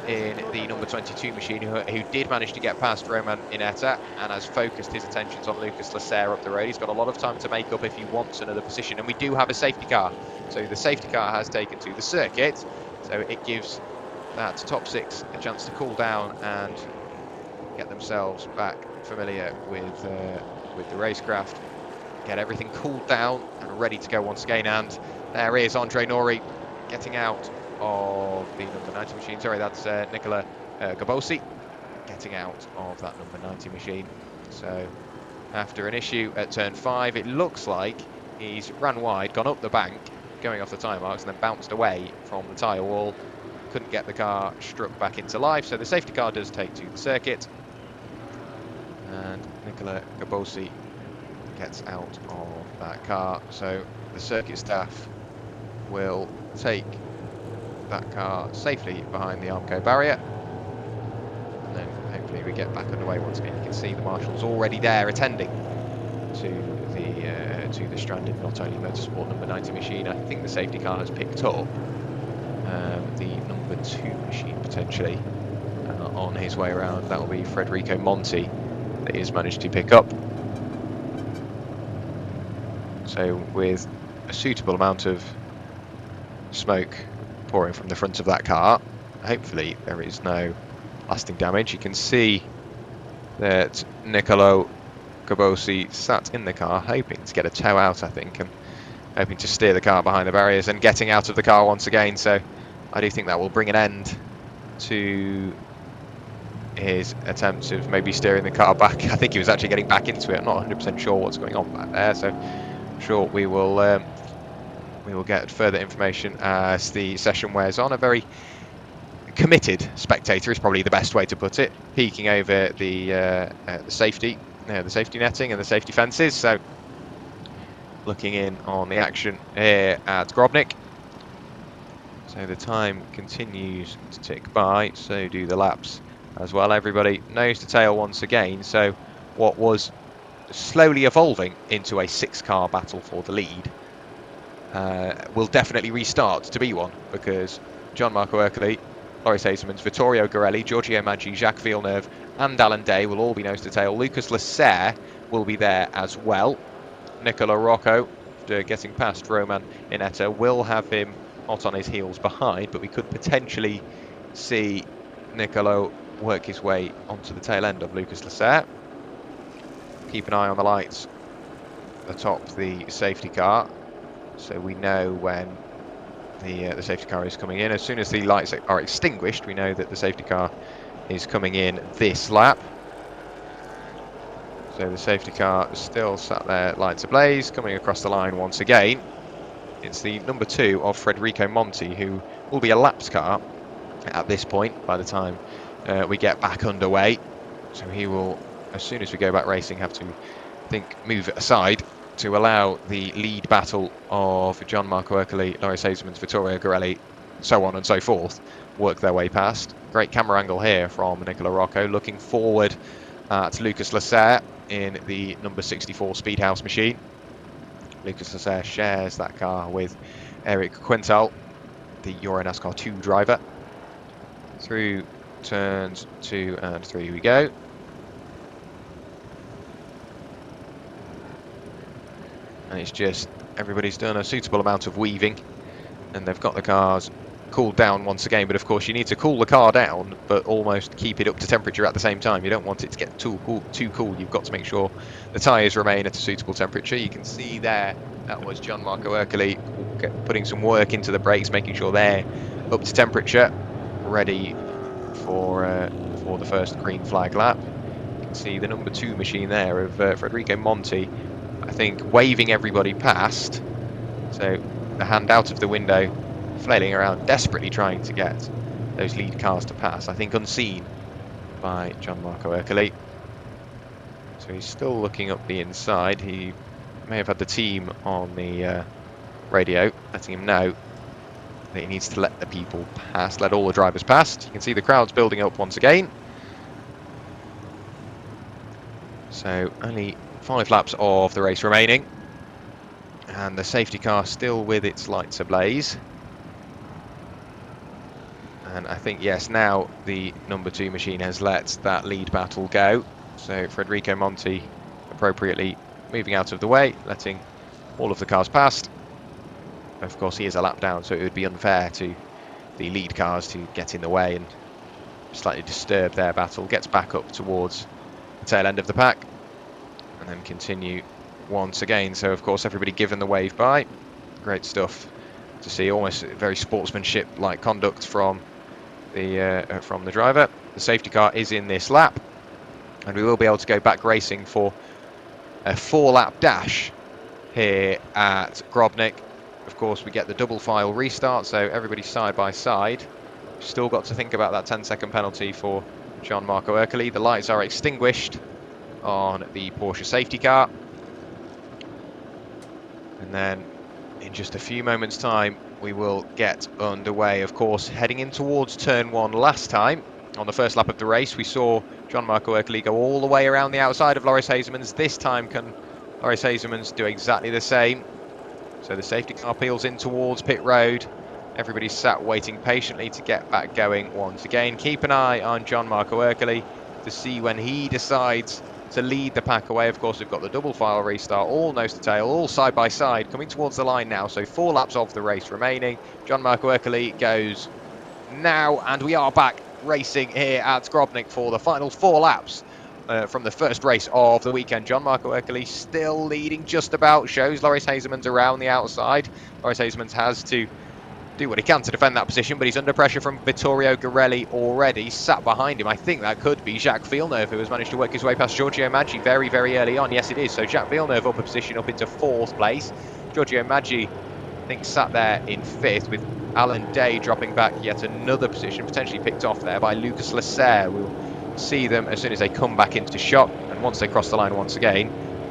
C: in the number 22 machine, who did manage to get past Roman Inetta and has focused his attentions on Lucas Lasserre up the road. He's got a lot of time to make up if he wants another position, and we do have a safety car. So the safety car has taken to the circuit, so it gives that top 6 a chance to cool down and get themselves back familiar with the racecraft, get everything cooled down and ready to go once again. And there is Andre Nori getting out of the number 90 machine. Sorry, that's Nicola Gabosi getting out of that number 90 machine. So after an issue at turn 5, it looks like he's ran wide, gone up the bank, going off the tyre marks, and then bounced away from the tyre wall. Couldn't get the car struck back into life, so the safety car does take to the circuit. And Nicola Gabosi gets out of that car. So the circuit staff will take that car safely behind the Armco barrier. And then hopefully we get back underway once again. You can see the marshals already there attending to the stranded Not Only Motorsport number 90 machine. I think the safety car has picked up the number 2 machine potentially on his way around. That will be Federico Monti that he has managed to pick up. So with a suitable amount of smoke pouring from the front of that car, hopefully there is no lasting damage. You can see that Niccolò Gabosi sat in the car hoping to get a tow out, I think, and hoping to steer the car behind the barriers and getting out of the car once again. So I do think that will bring an end to his attempts of maybe steering the car back. I think he was actually getting back into it. I'm not 100% sure what's going on back there, so I'm sure we will get further information as the session wears on. A very committed spectator is probably the best way to put it, peeking over the safety netting and the safety fences. So looking in on the action here at Grobnik. So the time continues to tick by, so do the laps as well. Everybody nose to tail once again. So what was slowly evolving into a 6-car battle for the lead will definitely restart to be one, because Gianmarco Ercoli, Loris Hasemans, Vittorio Gorelli, Giorgio Maggi, Jacques Villeneuve and Alan Day will all be nose to tail. Lucas Lasserre will be there as well. Nicola Rocco, after getting past Roman Inetta, will have him hot on his heels behind, but we could potentially see Nicolo work his way onto the tail end of Lucas Lasserre. Keep an eye on the lights atop the safety car, so we know when the safety car is coming in. As soon as the lights are extinguished, we know that the safety car is coming in this lap. So the safety car is still sat there, lights ablaze, coming across the line once again. It's the number 2 of Federico Monti, who will be a laps car at this point by the time we get back underway. So he will, as soon as we go back racing, have to, I think, move it aside to allow the lead battle of Gianmarco Ercoli, Loris Hasemans, Vittorio Gorelli, so on and so forth, work their way past. Great camera angle here from Nicola Rocco, looking forward at Lucas Lasserre in the number 64 Speedhouse machine. Lucas Lasserre shares that car with Eric Quintal, the EuroNASCAR 2 driver. Through turns 2 and 3 we go. And it's just, everybody's done a suitable amount of weaving and they've got the cars cooled down once again. But of course you need to cool the car down but almost keep it up to temperature at the same time. You don't want it to get too cool. You've got to make sure the tyres remain at a suitable temperature. You can see there, that was Gianmarco Ercoli putting some work into the brakes, making sure they're up to temperature, ready for the first green flag lap. You can see the number 2 machine there of Federico Monti, I think, waving everybody past. So the hand out of the window, flailing around, desperately trying to get those lead cars to pass, I think unseen by Gianmarco Ercoli. So he's still looking up the inside. He may have had the team on the radio letting him know that he needs to let the people pass, let all the drivers past. You can see the crowds building up once again. So only 5 laps of the race remaining, and the safety car still with its lights ablaze. And I think, yes, now the number 2 machine has let that lead battle go. So Federico Monti appropriately moving out of the way, letting all of the cars past. Of course, he is a lap down, so it would be unfair to the lead cars to get in the way and slightly disturb their battle. Gets back up towards the tail end of the pack and then continue once again. So of course everybody given the wave by. Great stuff to see, almost very sportsmanship-like conduct from the driver. The safety car is in this lap, and we will be able to go back racing for a 4-lap dash here at Grobnik. Of course, we get the double file restart, so everybody's side by side. Still got to think about that 10-second penalty for Gianmarco Ercoli. The lights are extinguished, on the Porsche safety car. And then in just a few moments' time, we will get underway. Of course, heading in towards turn 1 last time, on the first lap of the race, we saw Gian-Marco Ercoli go all the way around the outside of Loris Hasemans. This time, can Loris Hasemans do exactly the same? So the safety car peels in towards pit road. Everybody's sat waiting patiently to get back going once again. Keep an eye on Gian-Marco Ercoli to see when he decides to lead the pack away. Of course, we've got the double file restart, all nose to tail, all side by side, coming towards the line now. So 4 laps of the race remaining. Gian-Marco Ercoli goes now, and we are back racing here at Grobnik for the final 4 laps from the first race of the weekend. Gian-Marco Ercoli still leading just about, shows Loris Hasemans around the outside. Loris Hasemans has to do what he can to defend that position, but he's under pressure from Vittorio Garelli already. Sat behind him, I think that could be Jacques Villeneuve, who has managed to work his way past Giorgio Maggi very, very early on. Yes, it is. So Jacques Villeneuve up a position, up into 4th place. Giorgio Maggi, I think, sat there in 5th, with Alan Day dropping back yet another position, potentially picked off there by Lucas Lasserre. We'll see them as soon as they come back into shot, and once they cross the line once again,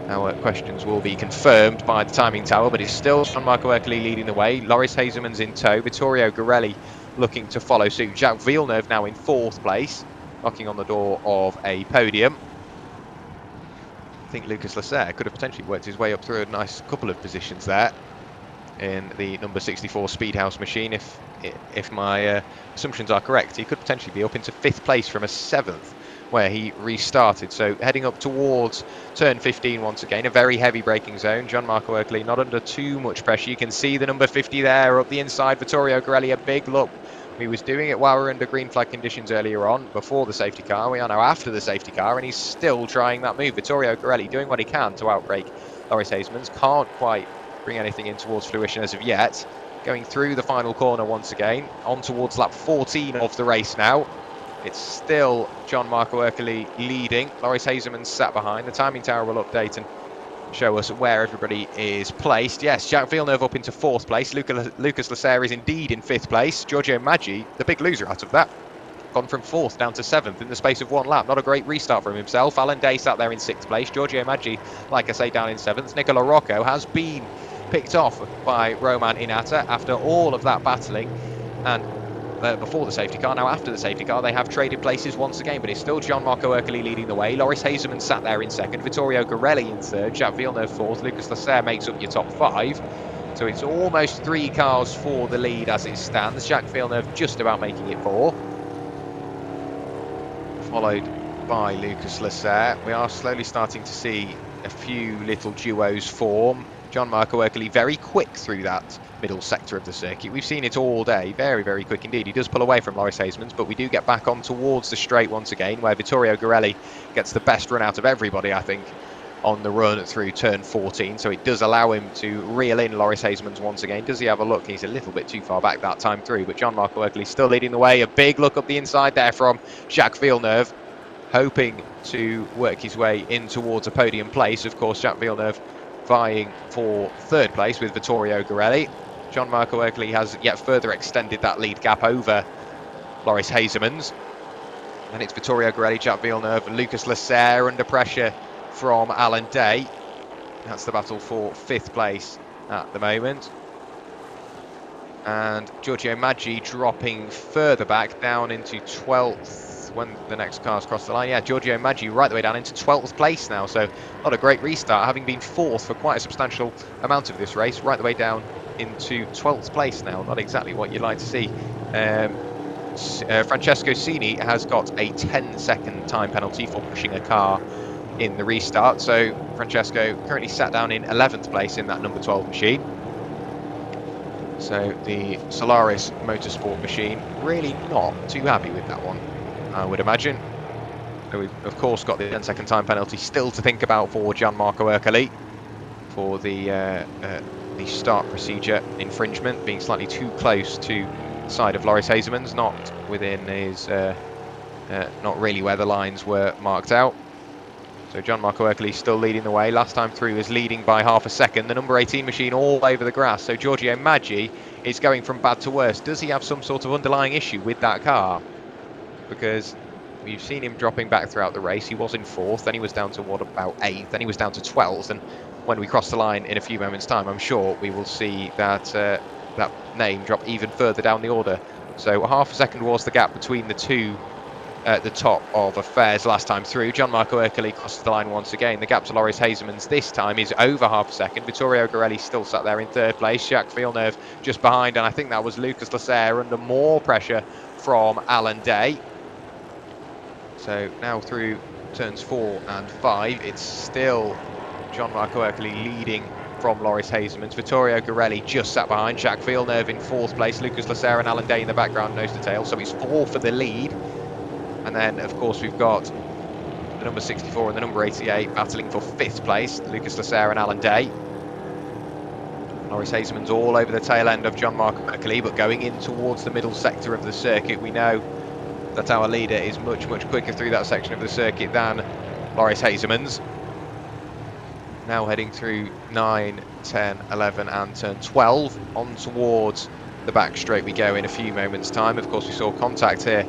C: our questions will be confirmed by the timing tower, but it's still Gian-Marco Ercoli leading the way. Loris Hasemans in tow. Vittorio Garelli looking to follow suit. Jacques Villeneuve now in 4th place, knocking on the door of a podium. I think Lucas Lasserre could have potentially worked his way up through a nice couple of positions there in the number 64 Speedhouse machine. If my assumptions are correct, he could potentially be up into 5th place from a 7th, where he restarted. So heading up towards turn 15 once again, a very heavy braking zone. Gian-Marco Ercoli not under too much pressure. You can see the number 50 there up the inside. Vittorio Garelli, a big look. He was doing it while we were under green flag conditions earlier on, before the safety car. We are now after the safety car, and he's still trying that move. Vittorio Garelli doing what he can to outbrake Loris Hasemans. Can't quite bring anything in towards fruition as of yet. Going through the final corner once again, on towards lap 14 of the race now. It's still Gian-Marco Ercoli leading. Loris Hasemans sat behind. The timing tower will update and show us where everybody is placed. Yes, Jacques Villeneuve up into 4th place. Lucas Lasserre is indeed in 5th place. Giorgio Maggi, the big loser out of that, gone from 4th down to 7th in the space of 1 lap. Not a great restart from himself. Alan Day sat there in 6th place. Giorgio Maggi, like I say, down in 7th. Nicola Rocco has been picked off by Roman Inata after all of that battling, and before the safety car. Now after the safety car, they have traded places once again, but it's still Gian-Marco Ercoli leading the way. Loris Hasemans sat there in 2nd, Vittorio Garelli in 3rd, Jacques Villeneuve 4th, Lucas Lasserre makes up your top 5. So it's almost 3 cars for the lead as it stands. Jacques Villeneuve just about making it 4, followed by Lucas Lasserre. We are slowly starting to see a few little duos form. Gian-Marco Ercoli very quick through that middle sector of the circuit. We've seen it all day. Very, very quick indeed. He does pull away from Loris Hasemans, but we do get back on towards the straight once again, where Vittorio Garelli gets the best run out of everybody, I think, on the run through turn 14. So it does allow him to reel in Loris Hasemans once again. Does he have a look? He's a little bit too far back that time through, but Gian-Marco Ercoli still leading the way. A big look up the inside there from Jacques Villeneuve, hoping to work his way in towards a podium place. Of course, Jacques Villeneuve vying for 3rd place with Vittorio Garelli. Gian-Marco Ercoli has yet further extended that lead gap over Loris Hasemans. And it's Vittorio Garelli, Jacques Villeneuve, and Lucas Lasserre under pressure from Alan Day. That's the battle for 5th place at the moment. And Giorgio Maggi dropping further back down into 12th when the next cars cross the line. Yeah, Giorgio Maggi right the way down into 12th place now, so not a great restart, having been 4th for quite a substantial amount of this race, right the way down into 12th place now. Not exactly what you'd like to see. Francesco Cini has got a 10-second time penalty for pushing a car in the restart, so Francesco currently sat down in 11th place in that number 12 machine. So the Solaris Motorsport machine really not too happy with that one, I would imagine. So we've of course got the 10-second time penalty still to think about for Gian-Marco Ercoli for the start procedure infringement, being slightly too close to the side of Loris Hasemans, not within his, not really where the lines were marked out. So Gian-Marco Ercoli still leading the way. Last time through is leading by half a second. The number 18 machine all over the grass. So Giorgio Maggi is going from bad to worse. Does he have some sort of underlying issue with that car? Because We've seen him dropping back throughout the race. He was in 4th, then he was down to what, about 8th, then he was down to 12th, and when we cross the line in a few moments' time, I'm sure we will see that that name drop even further down the order. So half a second was the gap between the two at the top of affairs last time through. Gianmarco Ercoli crosses the line once again. The gap to Loris Hazemans this time is over half a second. Vittorio Garelli still sat there in 3rd place. Jacques Villeneuve just behind, and I think that was Lucas Lasserre under more pressure from Alan Day. So now through turns 4 and 5, it's still Gianmarco Ercoli leading from Loris Hazemans. Vittorio Garelli just sat behind. Jacques Villeneuve in 4th place. Lucas Lasserre and Alan Day in the background, nose to tail. So it's 4 for the lead. And then, of course, we've got the number 64 and the number 88 battling for 5th place, Lucas Lasserre and Alan Day. Loris Hazemans all over the tail end of Gianmarco Ercoli, but going in towards the middle sector of the circuit. We know that our leader is much, much quicker through that section of the circuit than Loris Hazemans. Now heading through 9, 10, 11 and turn 12, on towards the back straight we go in a few moments' time. Of course, we saw contact here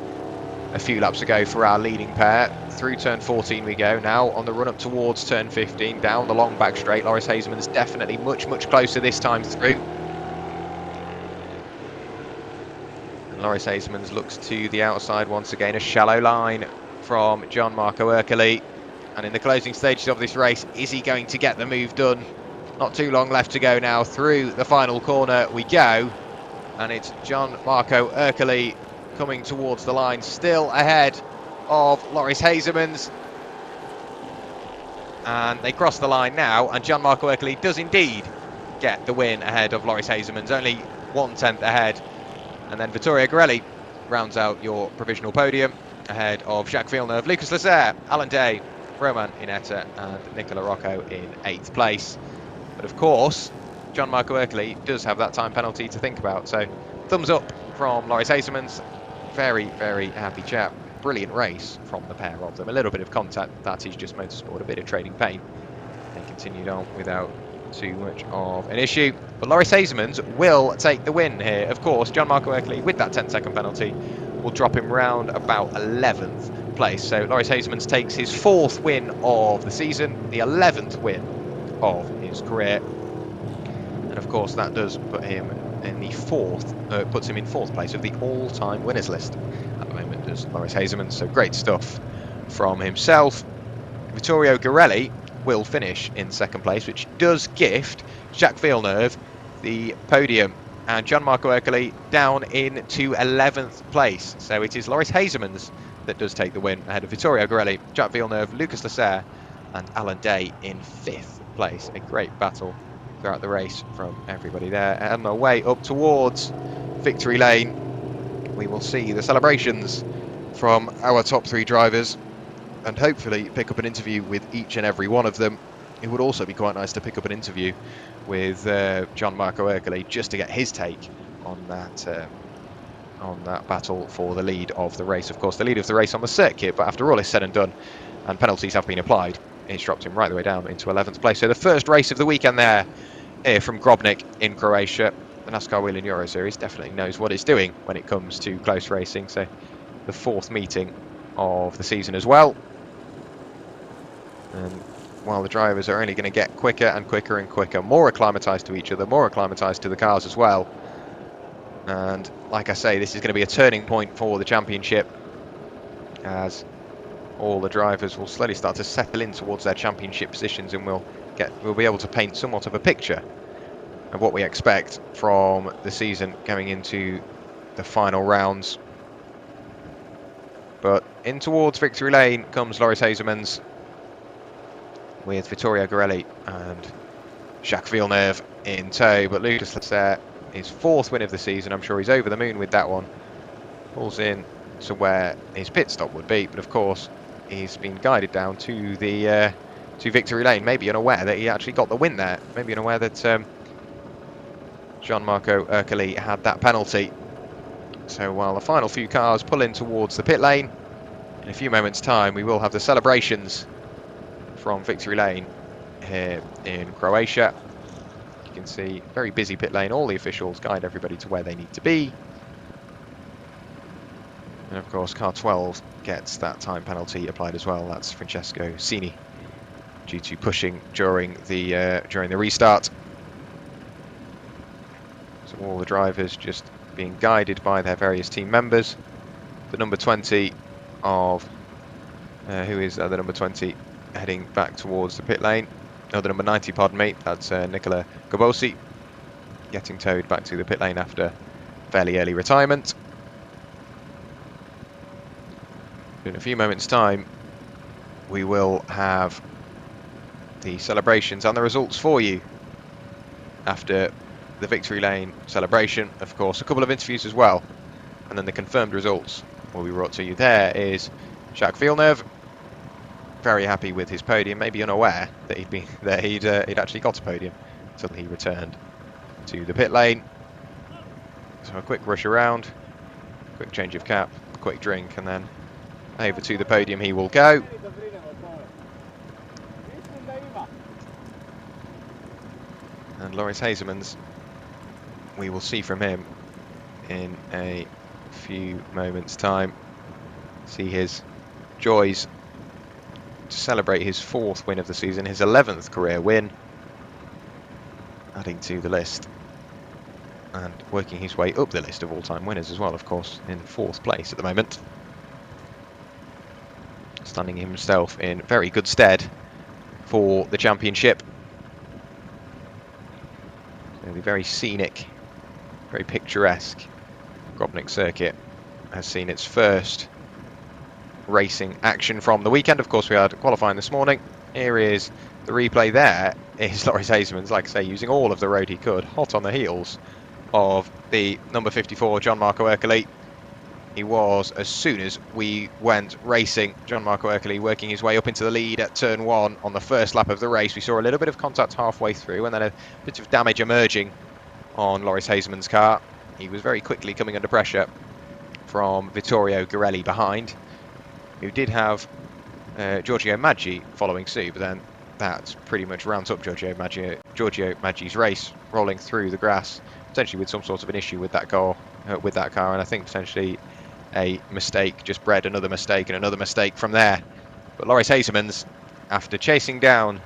C: a few laps ago for our leading pair. Through turn 14 we go. Now on the run up towards turn 15, down the long back straight. Loris Hazemans definitely much, much closer this time through. And Loris Hazemans looks to the outside once again. A shallow line from Gianmarco Ercoli. And in the closing stages of this race, is he going to get the move done? Not too long left to go now. Through the final corner we go. And it's Gianmarco Ercoli coming towards the line, still ahead of Loris Hazemans. And they cross the line now, and Gianmarco Ercoli does indeed get the win ahead of Loris Hazemans, only 1/10 ahead. And then Vittorio Garelli rounds out your provisional podium ahead of Jacques Villeneuve, Lucas Lasserre, Alan Day, Roman Inetta and Nicola Rocco in 8th place. But of course, Gianmarco Ercoli does have that time penalty to think about, so thumbs up from Loris Hazemans. Very, very happy chap. Brilliant race from the pair of them. A little bit of contact, that is just motorsport, a bit of trading pain. They continued on without too much of an issue. But Loris Hazemans will take the win here. Of course, Gianmarco Ercoli, with that 10-second penalty, will drop him round about 11th place. So Loris Hazemans takes his 4th win of the season, the 11th win of his career. And of course, that does put him in the 4th, puts him in 4th place of the all-time winners list at the moment, does Loris Hazemans. So great stuff from himself. Vittorio Garelli will finish in 2nd place, which does gift Jacques Villeneuve the podium, and Gianmarco Ercoli down into 11th place. So it is Loris Hazemans that does take the win ahead of Vittorio Garelli, Jacques Villeneuve, Lucas Lasserre and Alan Day in 5th place. A great battle throughout the race from everybody there. And on the way up towards victory lane, we will see the celebrations from our top 3 drivers and hopefully pick up an interview with each and every one of them. It would also be quite nice to pick up an interview with Gianmarco Ercoli just to get his take on that battle for the lead of the race. Of course, the lead of the race on the circuit, but after all is said and done and penalties have been applied, it's dropped him right the way down into 11th place. So the first race of the weekend there, here from Grobnik in Croatia. The NASCAR Whelen Euro Series definitely knows what it's doing when it comes to close racing. So the 4th meeting of the season as well. And while the drivers are only going to get quicker and quicker and quicker, more acclimatised to each other, more acclimatised to the cars as well. And like I say, this is going to be a turning point for the championship, as all the drivers will slowly start to settle in towards their championship positions, and we'll be able to paint somewhat of a picture of what we expect from the season going into the final rounds. But in towards victory lane comes Loris Hazemans with Vittorio Garelli and Jacques Villeneuve in tow. But Lucas Lasserre, his 4th win of the season, I'm sure he's over the moon with that one. Pulls in to where his pit stop would be, but of course he's been guided down to the to victory lane, maybe unaware that he actually got the win there, maybe unaware that Gianmarco Ercoli had that penalty. So while the final few cars pull in towards the pit lane, in a few moments time we will have the celebrations from victory lane here in Croatia. You can see very busy pit lane, all the officials guide everybody to where they need to be. And of course car 12 gets that time penalty applied as well. That's Francesco Cini, due to pushing during the restart. So all the drivers just being guided by their various team members. The number 20 of who is the number 20 heading back towards the pit lane? No, the number 90, pardon me. That's Nicola Gabosi, getting towed back to the pit lane after fairly early retirement. In a few moments' time, we will have the celebrations and the results for you after the victory lane celebration. Of course, a couple of interviews as well, and then the confirmed results will be brought to you. There is Jacques Villeneuve, very happy with his podium, maybe unaware that he'd actually got a podium until he returned to the pit lane. So a quick rush around, quick change of cap, quick drink, and then over to the podium he will go. And Loris Hazemans, we will see from him in a few moments' time. See his joys to celebrate his 4th win of the season, his 11th career win, adding to the list and working his way up the list of all-time winners as well, of course, in 4th place at the moment. Standing himself in very good stead for the championship. So the very scenic, very picturesque Grobnik circuit has seen its first racing action from the weekend. Of course, we had qualifying this morning. Here is the replay. There is Loris Hazemans, like I say, using all of the road he could, hot on the heels of the number 54, John Marco Ercoli. He was, as soon as we went racing, John Marco Ercoli working his way up into the lead at turn 1 on the first lap of the race. We saw a little bit of contact halfway through and then a bit of damage emerging on Loris Hazemans' car. He was very quickly coming under pressure from Vittorio Girelli behind, who did have Giorgio Maggi following suit, but then that pretty much rounds up Giorgio Maggi's race, rolling through the grass, potentially with some sort of an issue with that car, and I think potentially a mistake just bred another mistake and another mistake from there. But Loris Hazemans, after chasing down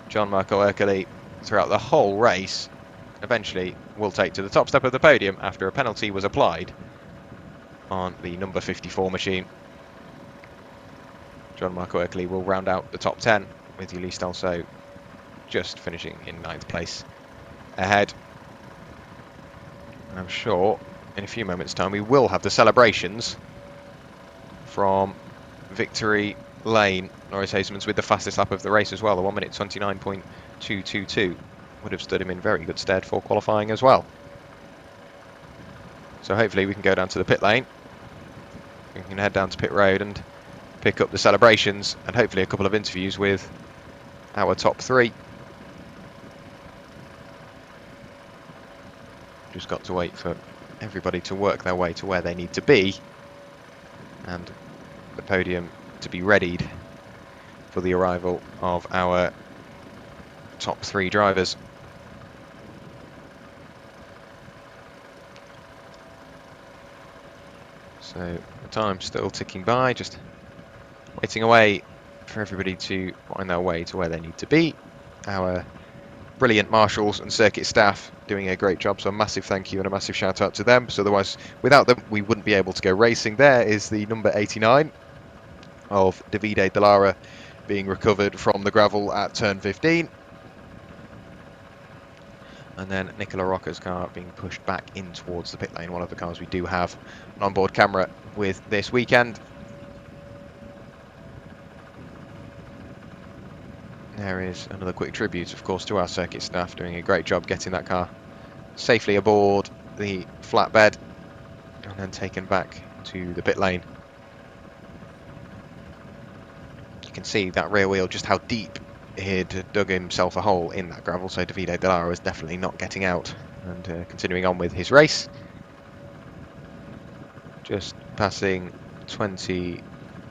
C: John Marco Ercoli throughout the whole race, eventually will take to the top step of the podium after a penalty was applied on the number 54 machine. John Marco Ercoli will round out the top 10, with Ulysse Dalsault just finishing in 9th place ahead. And I'm sure in a few moments' time we will have the celebrations from victory lane. Loris Hazemans with the fastest lap of the race as well, the 1 minute 29.222 would have stood him in very good stead for qualifying as well. So hopefully we can go down to the pit lane, we can head down to pit road and pick up the celebrations and hopefully a couple of interviews with our top 3. Just got to wait for everybody to work their way to where they need to be and the podium to be readied for the arrival of our top 3 drivers. So the time's still ticking by, just waiting away for everybody to find their way to where they need to be. Our brilliant marshals and circuit staff doing a great job, so a massive thank you and a massive shout out to them, so otherwise without them we wouldn't be able to go racing. There is the number 89 of Davide Dallara being recovered from the gravel at turn 15, and then Nicola Rocca's car being pushed back in towards the pit lane, one of the cars we do have an onboard camera with this weekend. There is another quick tribute, of course, to our circuit staff doing a great job getting that car safely aboard the flatbed and then taken back to the pit lane. You can see that rear wheel, just how deep he'd dug himself a hole in that gravel, so Davide Dallara was definitely not getting out and continuing on with his race. Just passing 20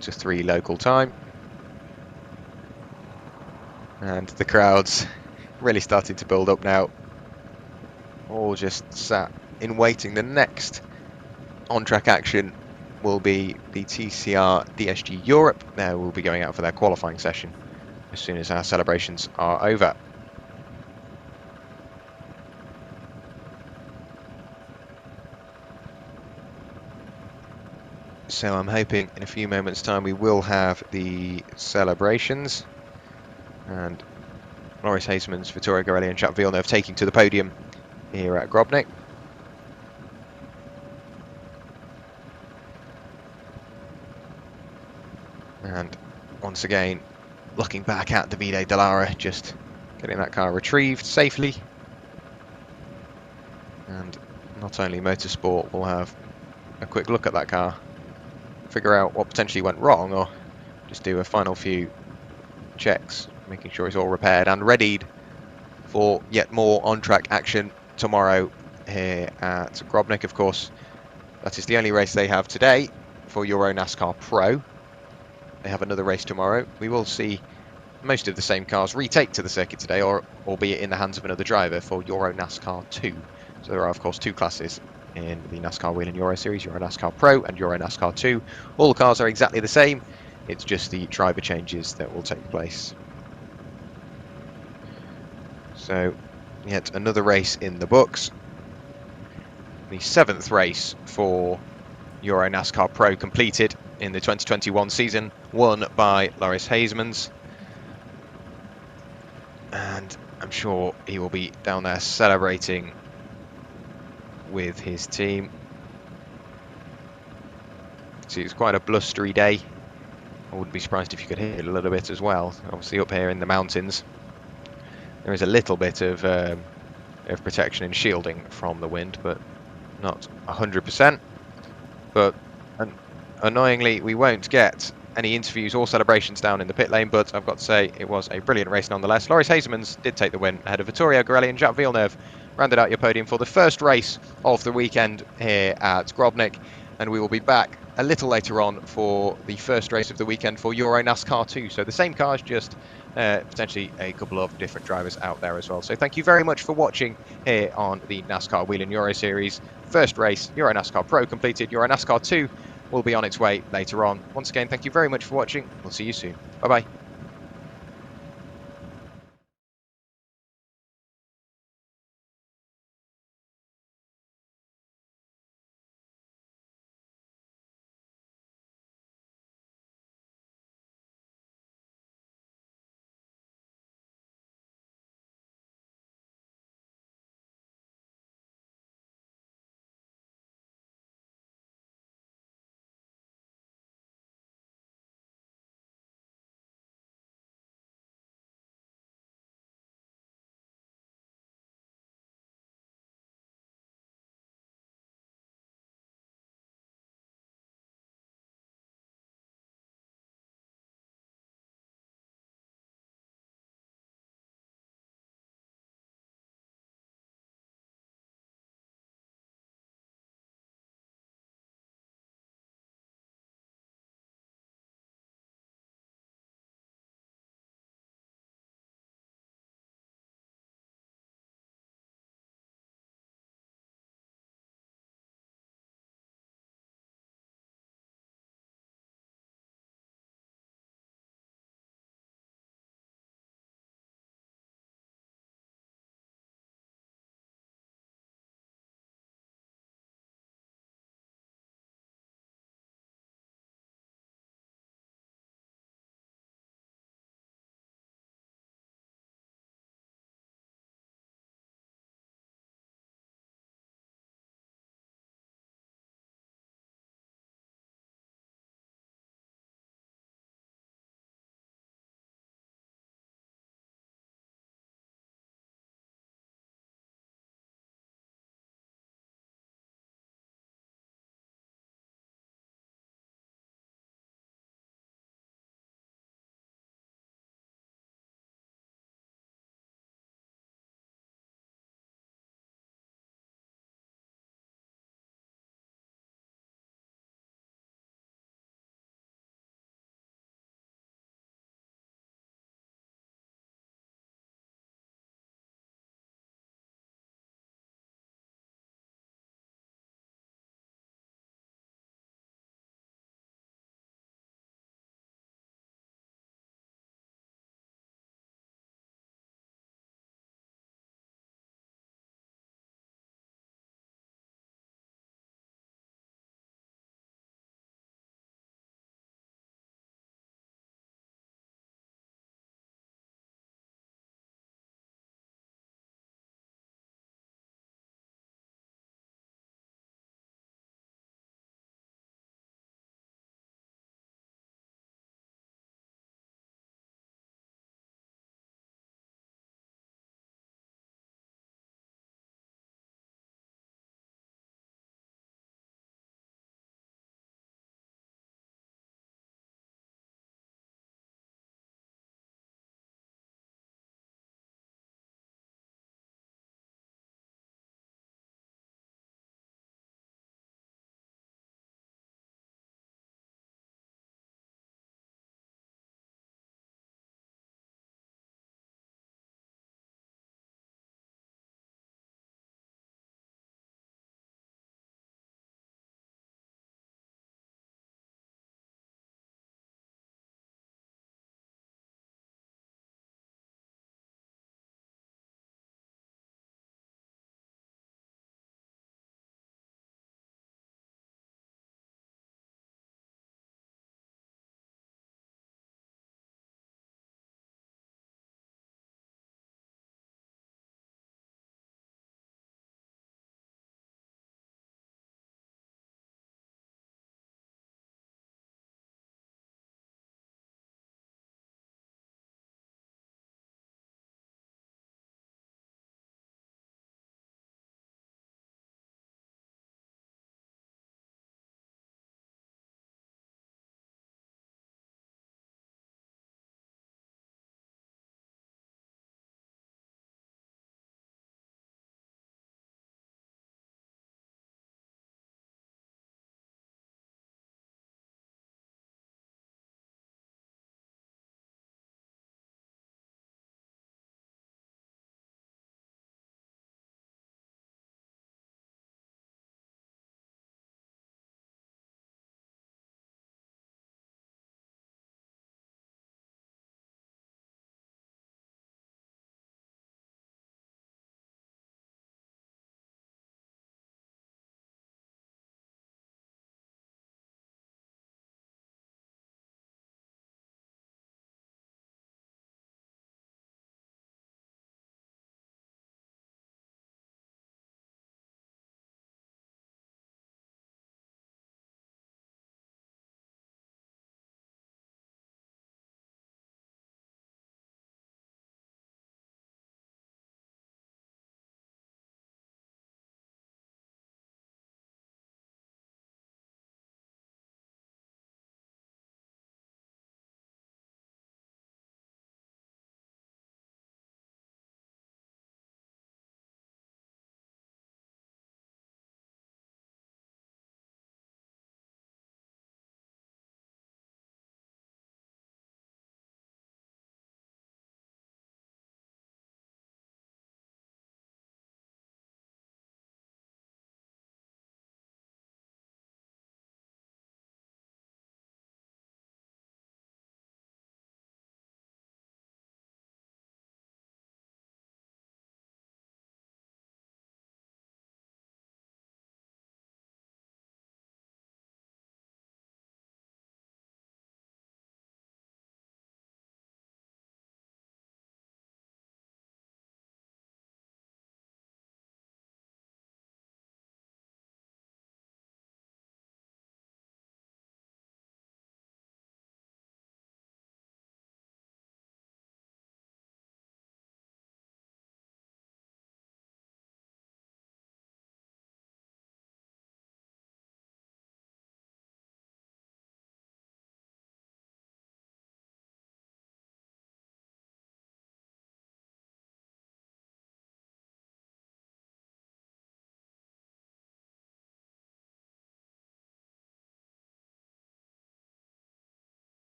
C: to 3 local time. And the crowds really starting to build up now. All just sat in waiting. The next on-track action will be the TCR DSG Europe. They will be going out for their qualifying session as soon as our celebrations are over. So I'm hoping in a few moments' time we will have the celebrations, and Loris Hasemans, Vittorio Gorelli and Jacques Villeneuve taking to the podium here at Grobnik. And once again, looking back at Davide Dallara, just getting that car retrieved safely. And not only Motorsport will have a quick look at that car, figure out what potentially went wrong, or just do a final few checks, making sure it's all repaired and readied for yet more on-track action tomorrow here at Grobnik. Of course, that is the only race they have today for EuroNASCAR Pro. They have another race tomorrow. We will see most of the same cars retake to the circuit today, or albeit in the hands of another driver, for EuroNASCAR 2. So there are, of course, two classes in the NASCAR Whelen Euro Series, EuroNASCAR Pro and EuroNASCAR 2. All the cars are exactly the same. It's just the driver changes that will take place. So, yet another race in the books. The 7th race for EuroNASCAR Pro completed in the 2021 season, won by Loris Hasemans. And I'm sure he will be down there celebrating with his team. See, it's quite a blustery day. I wouldn't be surprised if you could hear it a little bit as well. Obviously up here in the mountains, there is a little bit of protection and shielding from the wind, but not 100%. But annoyingly, we won't get any interviews or celebrations down in the pit lane, but I've got to say it was a brilliant race nonetheless. Loris Hasemans did take the win ahead of Vittorio Gorelli and Jacques Villeneuve. Rounded out your podium for the first race of the weekend here at Grobnik, and we will be back a little later on for the first race of the weekend for EuroNASCAR 2. So the same cars, just potentially a couple of different drivers out there as well. So thank you very much for watching here on the NASCAR Whelen Euro Series. First race, EuroNASCAR Pro completed. EuroNASCAR 2 will be on its way later on. Once again, thank you very much for watching. We'll see you soon. Bye-bye.